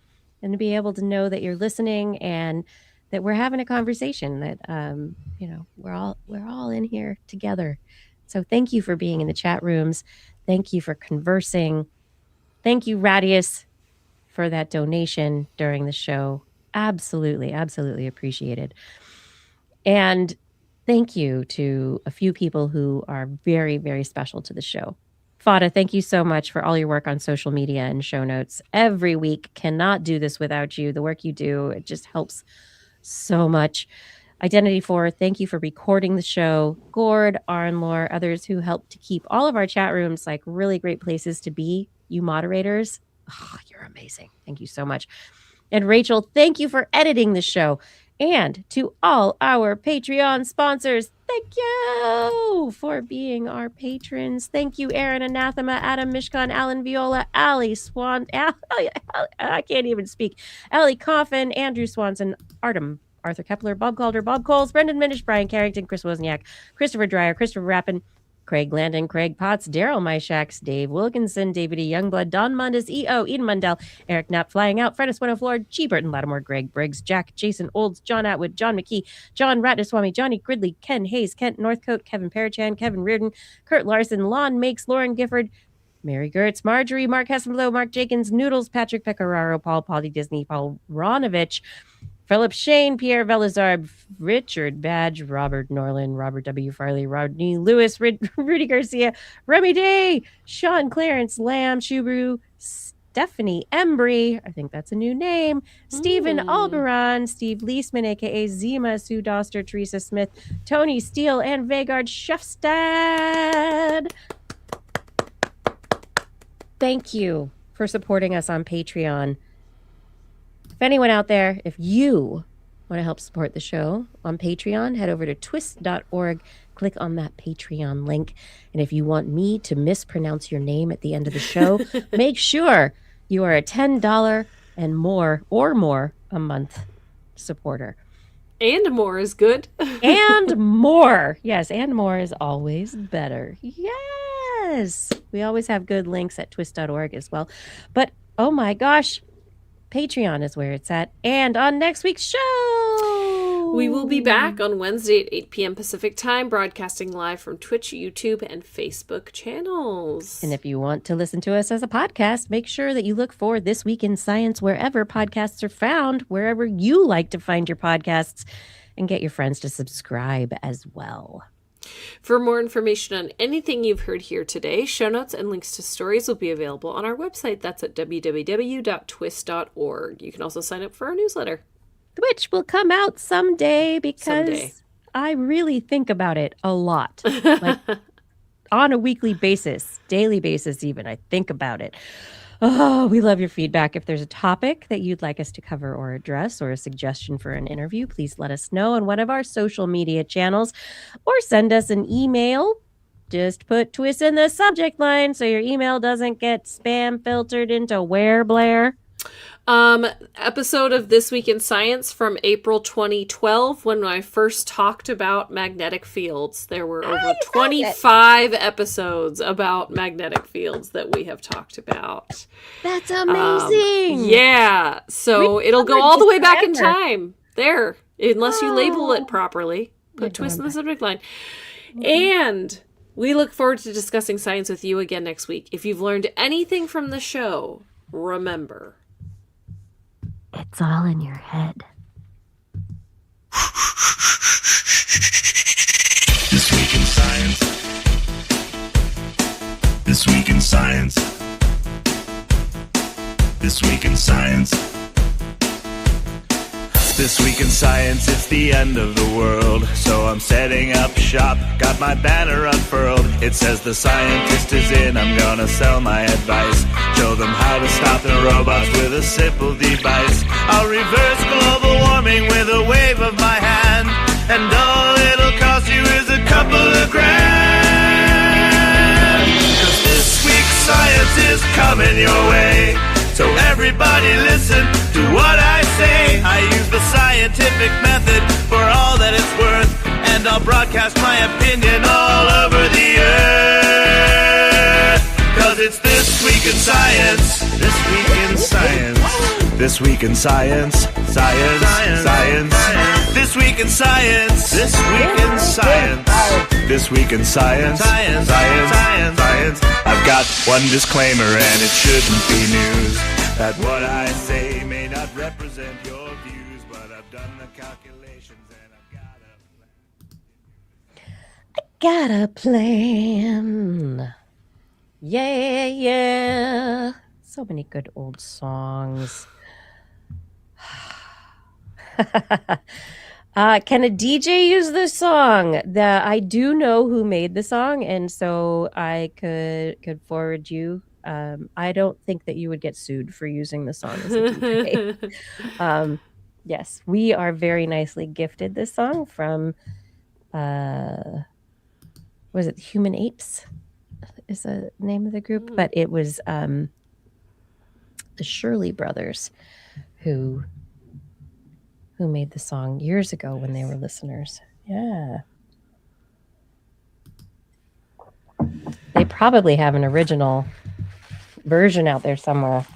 and to be able to know that you're listening and that we're having a conversation, that we're all in here together. So thank you for being in the chat rooms. Thank you for conversing. Thank you, Radius, for that donation during the show. Absolutely, absolutely appreciated. And thank you to a few people who are very, very special to the show. Fada, thank you so much for all your work on social media and show notes. Every week, cannot do this without you. The work you do, it just helps so much. Identity 4, thank you for recording the show. Gord, Arnlore, others who help to keep all of our chat rooms like really great places to be. You moderators, you're amazing. Thank you so much. And Rachel, thank you for editing the show. And to all our Patreon sponsors, thank you for being our patrons. Thank you, Aaron Anathema, Adam Mishkan, Alan Viola, Ali Swan, I can't even speak, Ali Coffin, Andrew Swanson, Artem, Arthur Kepler, Bob Calder, Bob Coles, Brendan Minish, Brian Carrington, Chris Wozniak, Christopher Dreyer, Christopher Rappin, Craig Landon, Craig Potts, Daryl Myshax, Dave Wilkinson, David E. Youngblood, Don Mundus, E.O., Eden Mundell, Eric Knapp, Flying Out, Fredis Winoflord, G. Burton, Lattimore, Greg Briggs, Jack, Jason Olds, John Atwood, John McKee, John Ratnaswamy, Johnny Gridley, Ken Hayes, Kent Northcote, Kevin Parachan, Kevin Reardon, Kurt Larson, Lon Makes, Lauren Gifford, Mary Gertz, Marjorie, Mark Hessenblow, Mark Jenkins, Noodles, Patrick Pecoraro, Paul Polly Disney, Paul Ronovich, Philip Shane, Pierre Velazarb, Richard Badge, Robert Norland, Robert W. Farley, Rodney Lewis, Rudy Garcia, Remy Day, Sean Clarence, Lamb, Shubru, Stephanie Embry, I think that's a new name, Stephen Alberon, Steve Leisman, a.k.a. Zima, Sue Doster, Teresa Smith, Tony Steele, and Vegard Schefstad. Thank you for supporting us on Patreon. If anyone out there, if you want to help support the show on Patreon, head over to twis.org, click on that Patreon link. And if you want me to mispronounce your name at the end of the show, make sure you are a $10 and more or more a month supporter. And more is good. And more. Yes, and more is always better. Yes. We always have good links at twis.org as well. But, oh my gosh, Patreon is where it's at. And on next week's show, we will be back on Wednesday at 8 p.m. Pacific time, broadcasting live from Twitch, YouTube, and Facebook channels. And if you want to listen to us as a podcast, make sure that you look for This Week in Science wherever podcasts are found, wherever you like to find your podcasts, and get your friends to subscribe as well. For more information on anything you've heard here today, show notes and links to stories will be available on our website. That's at www.twis.org. You can also sign up for our newsletter. which will come out someday because Someday. I really think about it a lot. Like on a weekly basis, daily basis even. I think about it. Oh, we love your feedback. If there's a topic that you'd like us to cover or address or a suggestion for an interview, please let us know on one of our social media channels or send us an email. Just put TWIS in the subject line so your email doesn't get spam filtered into where, Blair? Episode of This Week in Science from April 2012 when I first talked about magnetic fields. There were over 25 episodes about magnetic fields that we have talked about. That's amazing. Yeah. So it'll go all the way back in time. There. Unless you label it properly. Put TWIS in the subject line. And we look forward to discussing science with you again next week. If you've learned anything from the show, remember, it's all in your head. This week in science. This week in science. This week in science. This week in science, it's the end of the world. So I'm setting up shop, got my banner unfurled. It says the scientist is in, I'm gonna sell my advice. Show them how to stop the robots with a simple device. I'll reverse global warming with a wave of my hand. And all it'll cost you is a couple of grand. 'Cause this week's science is coming your way. So everybody listen to what I say. I use the scientific method for all that it's worth. And I'll broadcast my opinion all over the earth. 'Cause it's This Week in Science. This Week in Science. This Week in Science. Science. Science. This Week in Science. This Week in Science. This Week in Science. Science. Science. Science. I've got one disclaimer and it shouldn't be news. That what I say may not represent your views, but I've done the calculations and I've got a plan. Yeah. So many good old songs. Can a DJ use this song? I do know who made the song, and so I could forward you. I don't think that you would get sued for using the song as a DJ. Yes, we are very nicely gifted this song from, was it Human Apes? Is the name of the group, but it was the Shurley Brothers who made the song years ago when they were listeners. Yeah. They probably have an original version out there somewhere.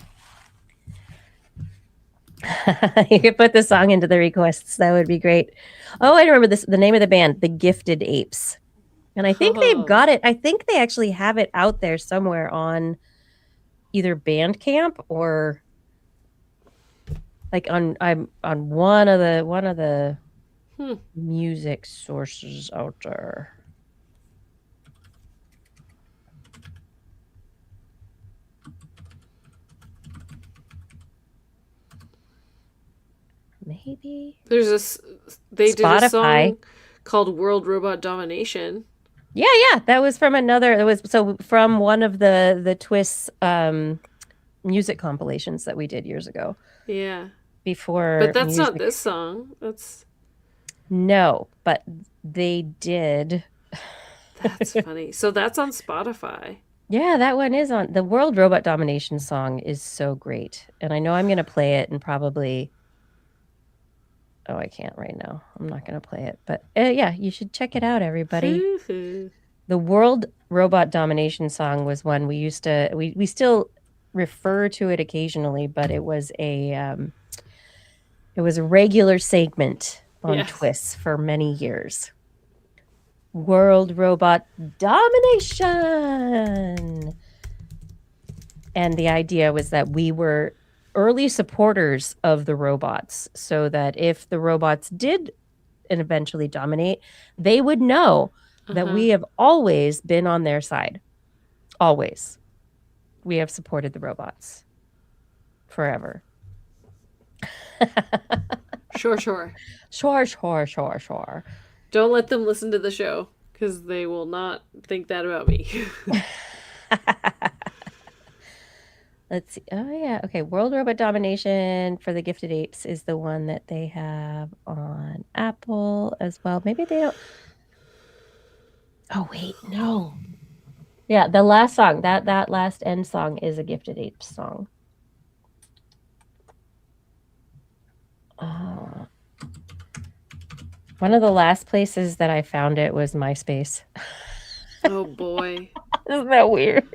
You could put the song into the requests. That would be great. Oh, I remember the name of the band, the Gifted Apes. And I think they've got it. I think they actually have it out there somewhere on either Bandcamp or like on one of the music sources out there. Maybe they did Spotify. A song called World Robot Domination. Yeah, that was from another. It was from one of the TWIS music compilations that we did years ago. Yeah. Before, but that's not this song. No, but they did. That's funny. So that's on Spotify. Yeah, that one is on. The World Robot Domination song is so great, and I know I'm going to play it and probably. Oh, I can't right now. I'm not going to play it, but yeah, you should check it out, everybody. The World Robot Domination song was one we used to. We still refer to it occasionally, but it was a regular segment on TWIS for many years. World Robot Domination. And the idea was that we were early supporters of the robots, so that if the robots did eventually dominate, they would know that we have always been on their side. Always. We have supported the robots. Forever. Sure. Sure. Don't let them listen to the show, because they will not think that about me. Let's see. Oh, yeah. Okay. World Robot Domination for the Gifted Apes is the one that they have on Apple as well. Maybe they don't. Oh, wait. No. Yeah. The last song, that last end song is a Gifted Apes song. One of the last places that I found it was MySpace. Oh, boy. Isn't that weird?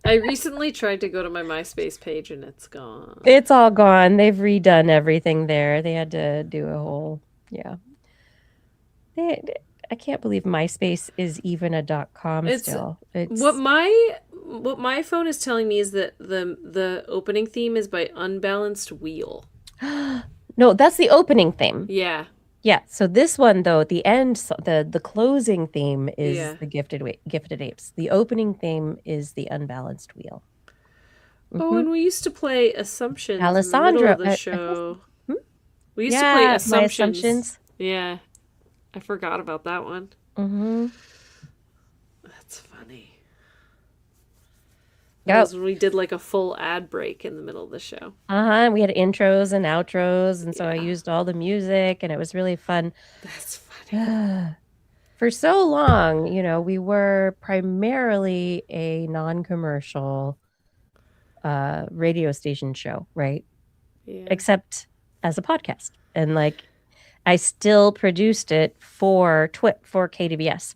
I recently tried to go to my MySpace page and it's gone. It's all gone. They've redone everything there. They had to do a whole, yeah. I can't believe MySpace is even a .com still. It's what my phone is telling me is that the opening theme is by Unbalanced Wheel. No, that's the opening theme. Yeah. Yeah. So this one though, the end, the closing theme is the Gifted Apes. The opening theme is the Unbalanced Wheel. Oh, and we used to play Assumptions Alessandro, in the middle of the show. We used to play Assumptions. Yeah. I forgot about that one. That's funny. That was when we did like a full ad break in the middle of the show. We had intros and outros, and so I used all the music, and it was really fun. That's funny. For so long, we were primarily a non-commercial radio station show, right? Yeah. Except as a podcast. And I still produced it for KDBS.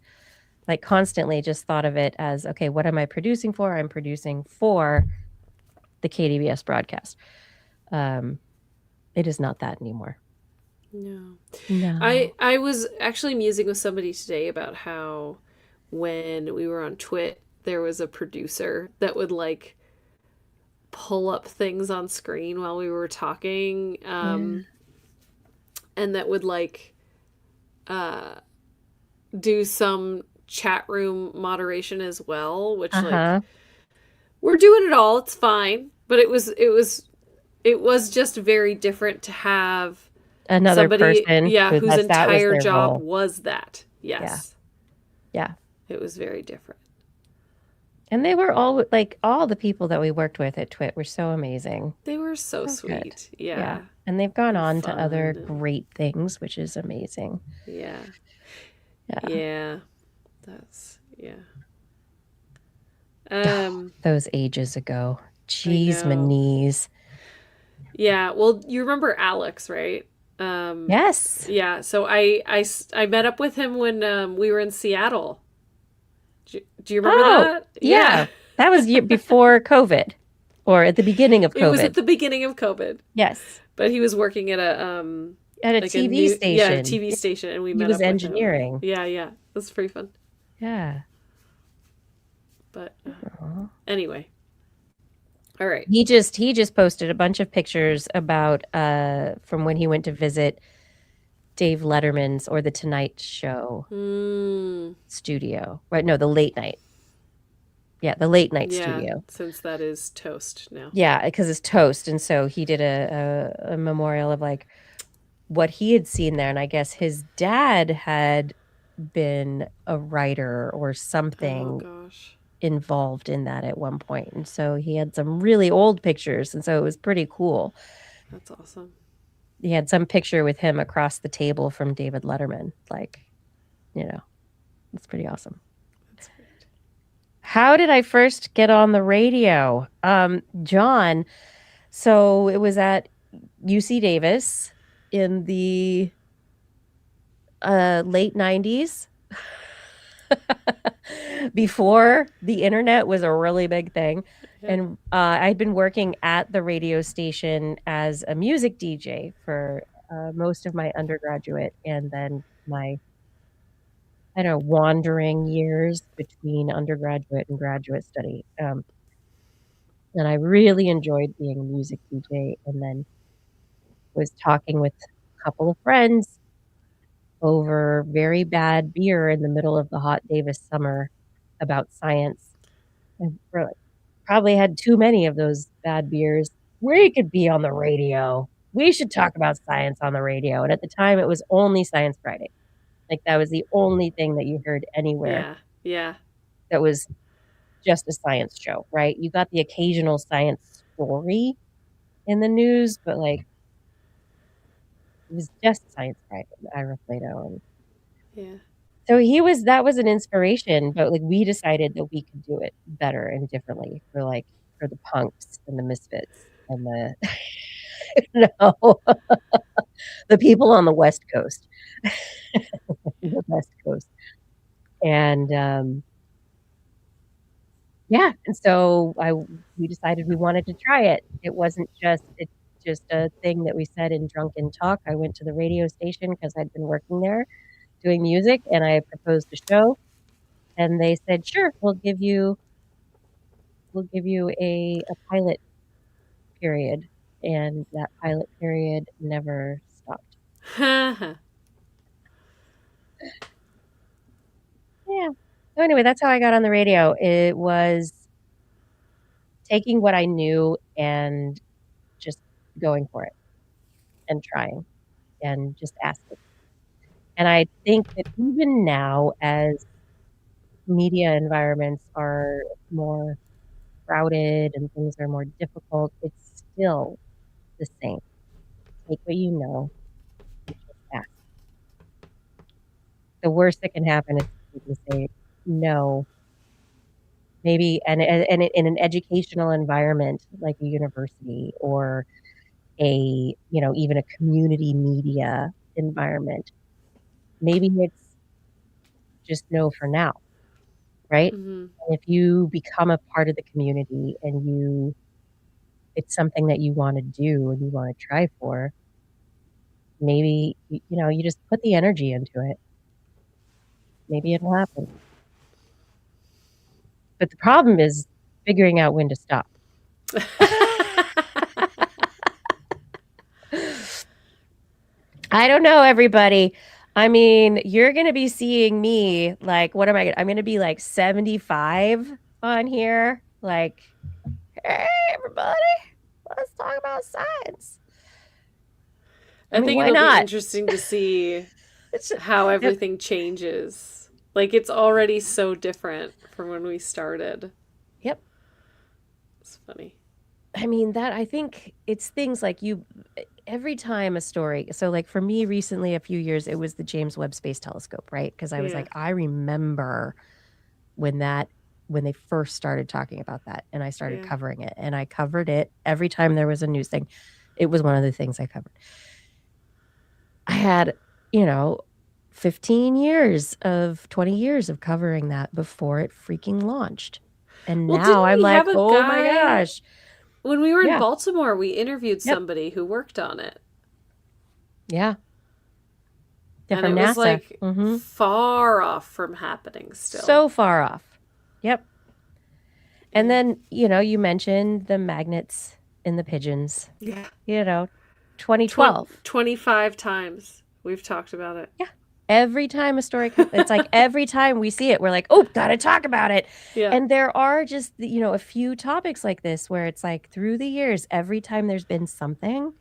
Constantly just thought of it as, okay, what am I producing for? I'm producing for the KDBS broadcast. It is not that anymore. No. I was actually musing with somebody today about how when we were on TWIT, there was a producer that would pull up things on screen while we were talking, and that would do some chat room moderation as well, which we're doing it all, it's fine, but it was just very different to have another somebody person whose entire job role. Was that. Yes. Yeah. It was very different. And they were all all the people that we worked with at TWIT were so amazing. They were so sweet. Yeah. And they've gone on to other great things, which is amazing. Yeah. That's those ages ago. Jeez, my knees. Yeah. Well, you remember Alex, right? Yes. Yeah. So I met up with him when we were in Seattle. Do you remember that? Yeah. That was before COVID, or at the beginning of COVID. It was at the beginning of COVID. Yes. But he was working at a TV station. Yeah, a TV station, and we met up with engineering. Him. Yeah. It was pretty fun. Yeah. But anyway. All right. He just posted a bunch of pictures about from when he went to visit Dave Letterman's or the Tonight Show studio. Right? No, the late night. Yeah, the late night studio. Since that is Toast now. Yeah, because it's Toast, and so he did a memorial of what he had seen there, and I guess his dad had been a writer or something. Oh gosh. Involved in that at one point, and so he had some really old pictures, and so it was pretty cool. That's awesome. He had some picture with him across the table from David Letterman. It's pretty awesome. That's great. How did I first get on the radio? John, so it was at UC Davis in the late 90s. Before the internet was a really big thing. And I'd been working at the radio station as a music DJ for most of my undergraduate and then my wandering years between undergraduate and graduate study. And I really enjoyed being a music DJ, and then was talking with a couple of friends over very bad beer in the middle of the hot Davis summer about science. And we're probably had too many of those bad beers. We could be on the radio. we should talk about science on the radio. And at the time, it was only Science Friday. Like, that was the only thing that you heard anywhere Yeah. Yeah. that was just a science show, right? You got the occasional science story in the news, but like, it was just Science Friday, Ira Plato. And Yeah. so that was an inspiration, but like, we decided that we could do it better and differently for the punks and the misfits and the, no, the people on the West Coast, the West Coast. And, yeah, and so we decided we wanted to try it. It's just a thing that we said in drunken talk. I went to the radio station because I'd been working there doing music, and I proposed a show, and they said, "Sure, we'll give you a pilot period," and that pilot period never stopped. Yeah. So anyway, that's how I got on the radio. It was taking what I knew and just going for it and trying and just asking. And I think that even now, as media environments are more crowded and things are more difficult, it's still the same. Take what you know and just ask. The worst that can happen is people say no. Maybe and in an educational environment like a university or even a community media environment, maybe it's just no for now, right? Mm-hmm. And if you become a part of the community and it's something that you want to do and you want to try for, maybe you just put the energy into it. Maybe it'll happen. But the problem is figuring out when to stop. I don't know, everybody. I mean, you're going to be seeing me like, what am I? I'm going to be like 75 on here. Like, hey, everybody, let's talk about science. I think why it'll not? be interesting to see how everything changes. Like, it's already so different from when we started. Yep. It's funny. I mean, I think it's things like every time a story. So like for me recently, a few years, it was the James Webb Space Telescope, right? Because I was like, I remember when they first started talking about that and I started covering it, and I covered it every time there was a news thing. It was one of the things I covered. I had, 20 years of covering that before it freaking launched. And now I'm like, oh my gosh. When we were in Baltimore, we interviewed somebody who worked on it. Yeah. And it was like far off from happening still. So far off. Yep. And then, you mentioned the magnets in the pigeons. Yeah. 2012. 25 times we've talked about it. Yeah. Every time a story comes, it's like every time we see it, we're like, oh, gotta talk about it. Yeah. And there are just, a few topics like this where it's like through the years, every time there's been something,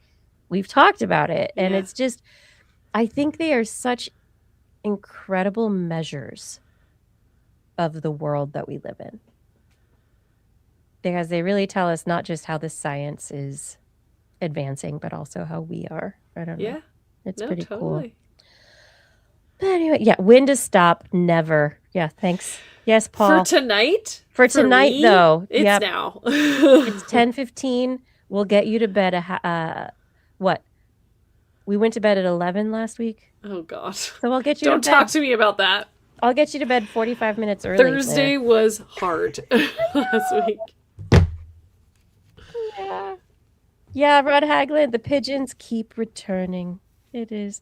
we've talked about it. And it's just, I think they are such incredible measures of the world that we live in. Because they really tell us not just how the science is advancing, but also how we are. I don't know. Yeah. It's pretty cool. But anyway, when to stop? Never. Yeah, thanks. Yes, Paul. For tonight? For tonight, me, though. It's now. It's 10:15. We'll get you to bed what? We went to bed at 11 last week. Oh, God. So I'll get you Don't to bed. talk to me about that. I'll get you to bed 45 minutes early. Thursday was hard last week. Yeah. Yeah, Rod Haglund, the pigeons keep returning. It is.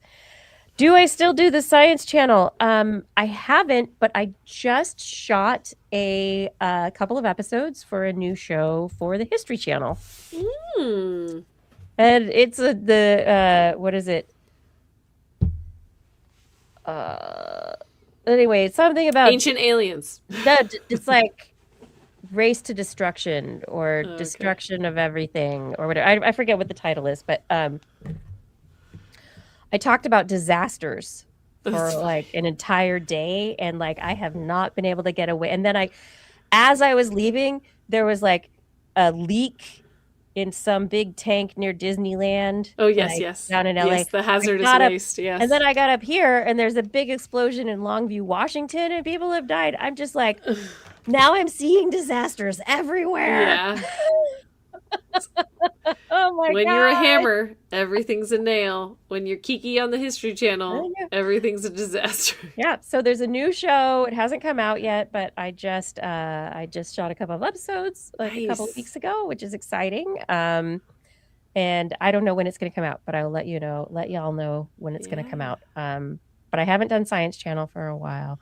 Do I still do the Science Channel? I haven't, but I just shot a couple of episodes for a new show for the History Channel. Mm. And it's what is it? Anyway, it's something about ancient aliens. It's like Race to Destruction or Okay. Destruction of Everything or whatever. I forget what the title is, but I talked about disasters for That's like an entire day, and like I have not been able to get away. And then as I was leaving, there was like a leak in some big tank near Disneyland. Oh, yes, yes. Down in LA. Yes, the hazardous waste, yes. And then I got up here and there's a big explosion in Longview, Washington, and people have died. I'm just like, now I'm seeing disasters everywhere. Yeah. Oh my God. When you're a hammer, everything's a nail. When you're Kiki on the History Channel, everything's a disaster. Yeah, so there's a new show. It hasn't come out yet, but I just shot a couple of episodes like a couple of Nice. weeks ago, which is exciting. And I don't know when it's going to come out, but I will let y'all know when it's going to come out. But I haven't done Science Channel for a while.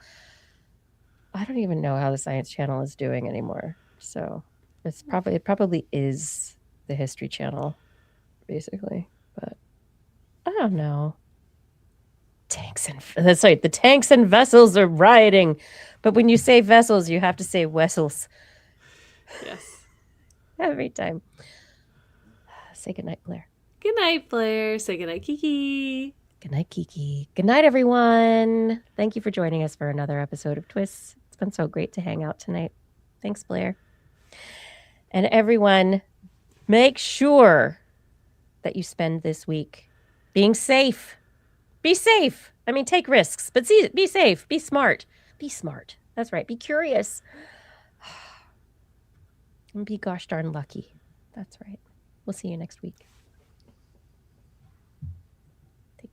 I don't even know how the Science Channel is doing anymore. So it probably is the History Channel, basically. But I don't know. The tanks and vessels are rioting. But when you say vessels, you have to say vessels. Yes. Every time. Say goodnight, Blair. Good night, Blair. Say good night, Kiki. Good night, Kiki. Good night, everyone. Thank you for joining us for another episode of TWIS. It's been so great to hang out tonight. Thanks, Blair. And everyone, make sure that you spend this week being safe. Be safe. I mean, take risks, but be safe. Be smart. Be smart. That's right. Be curious. And be gosh darn lucky. That's right. We'll see you next week.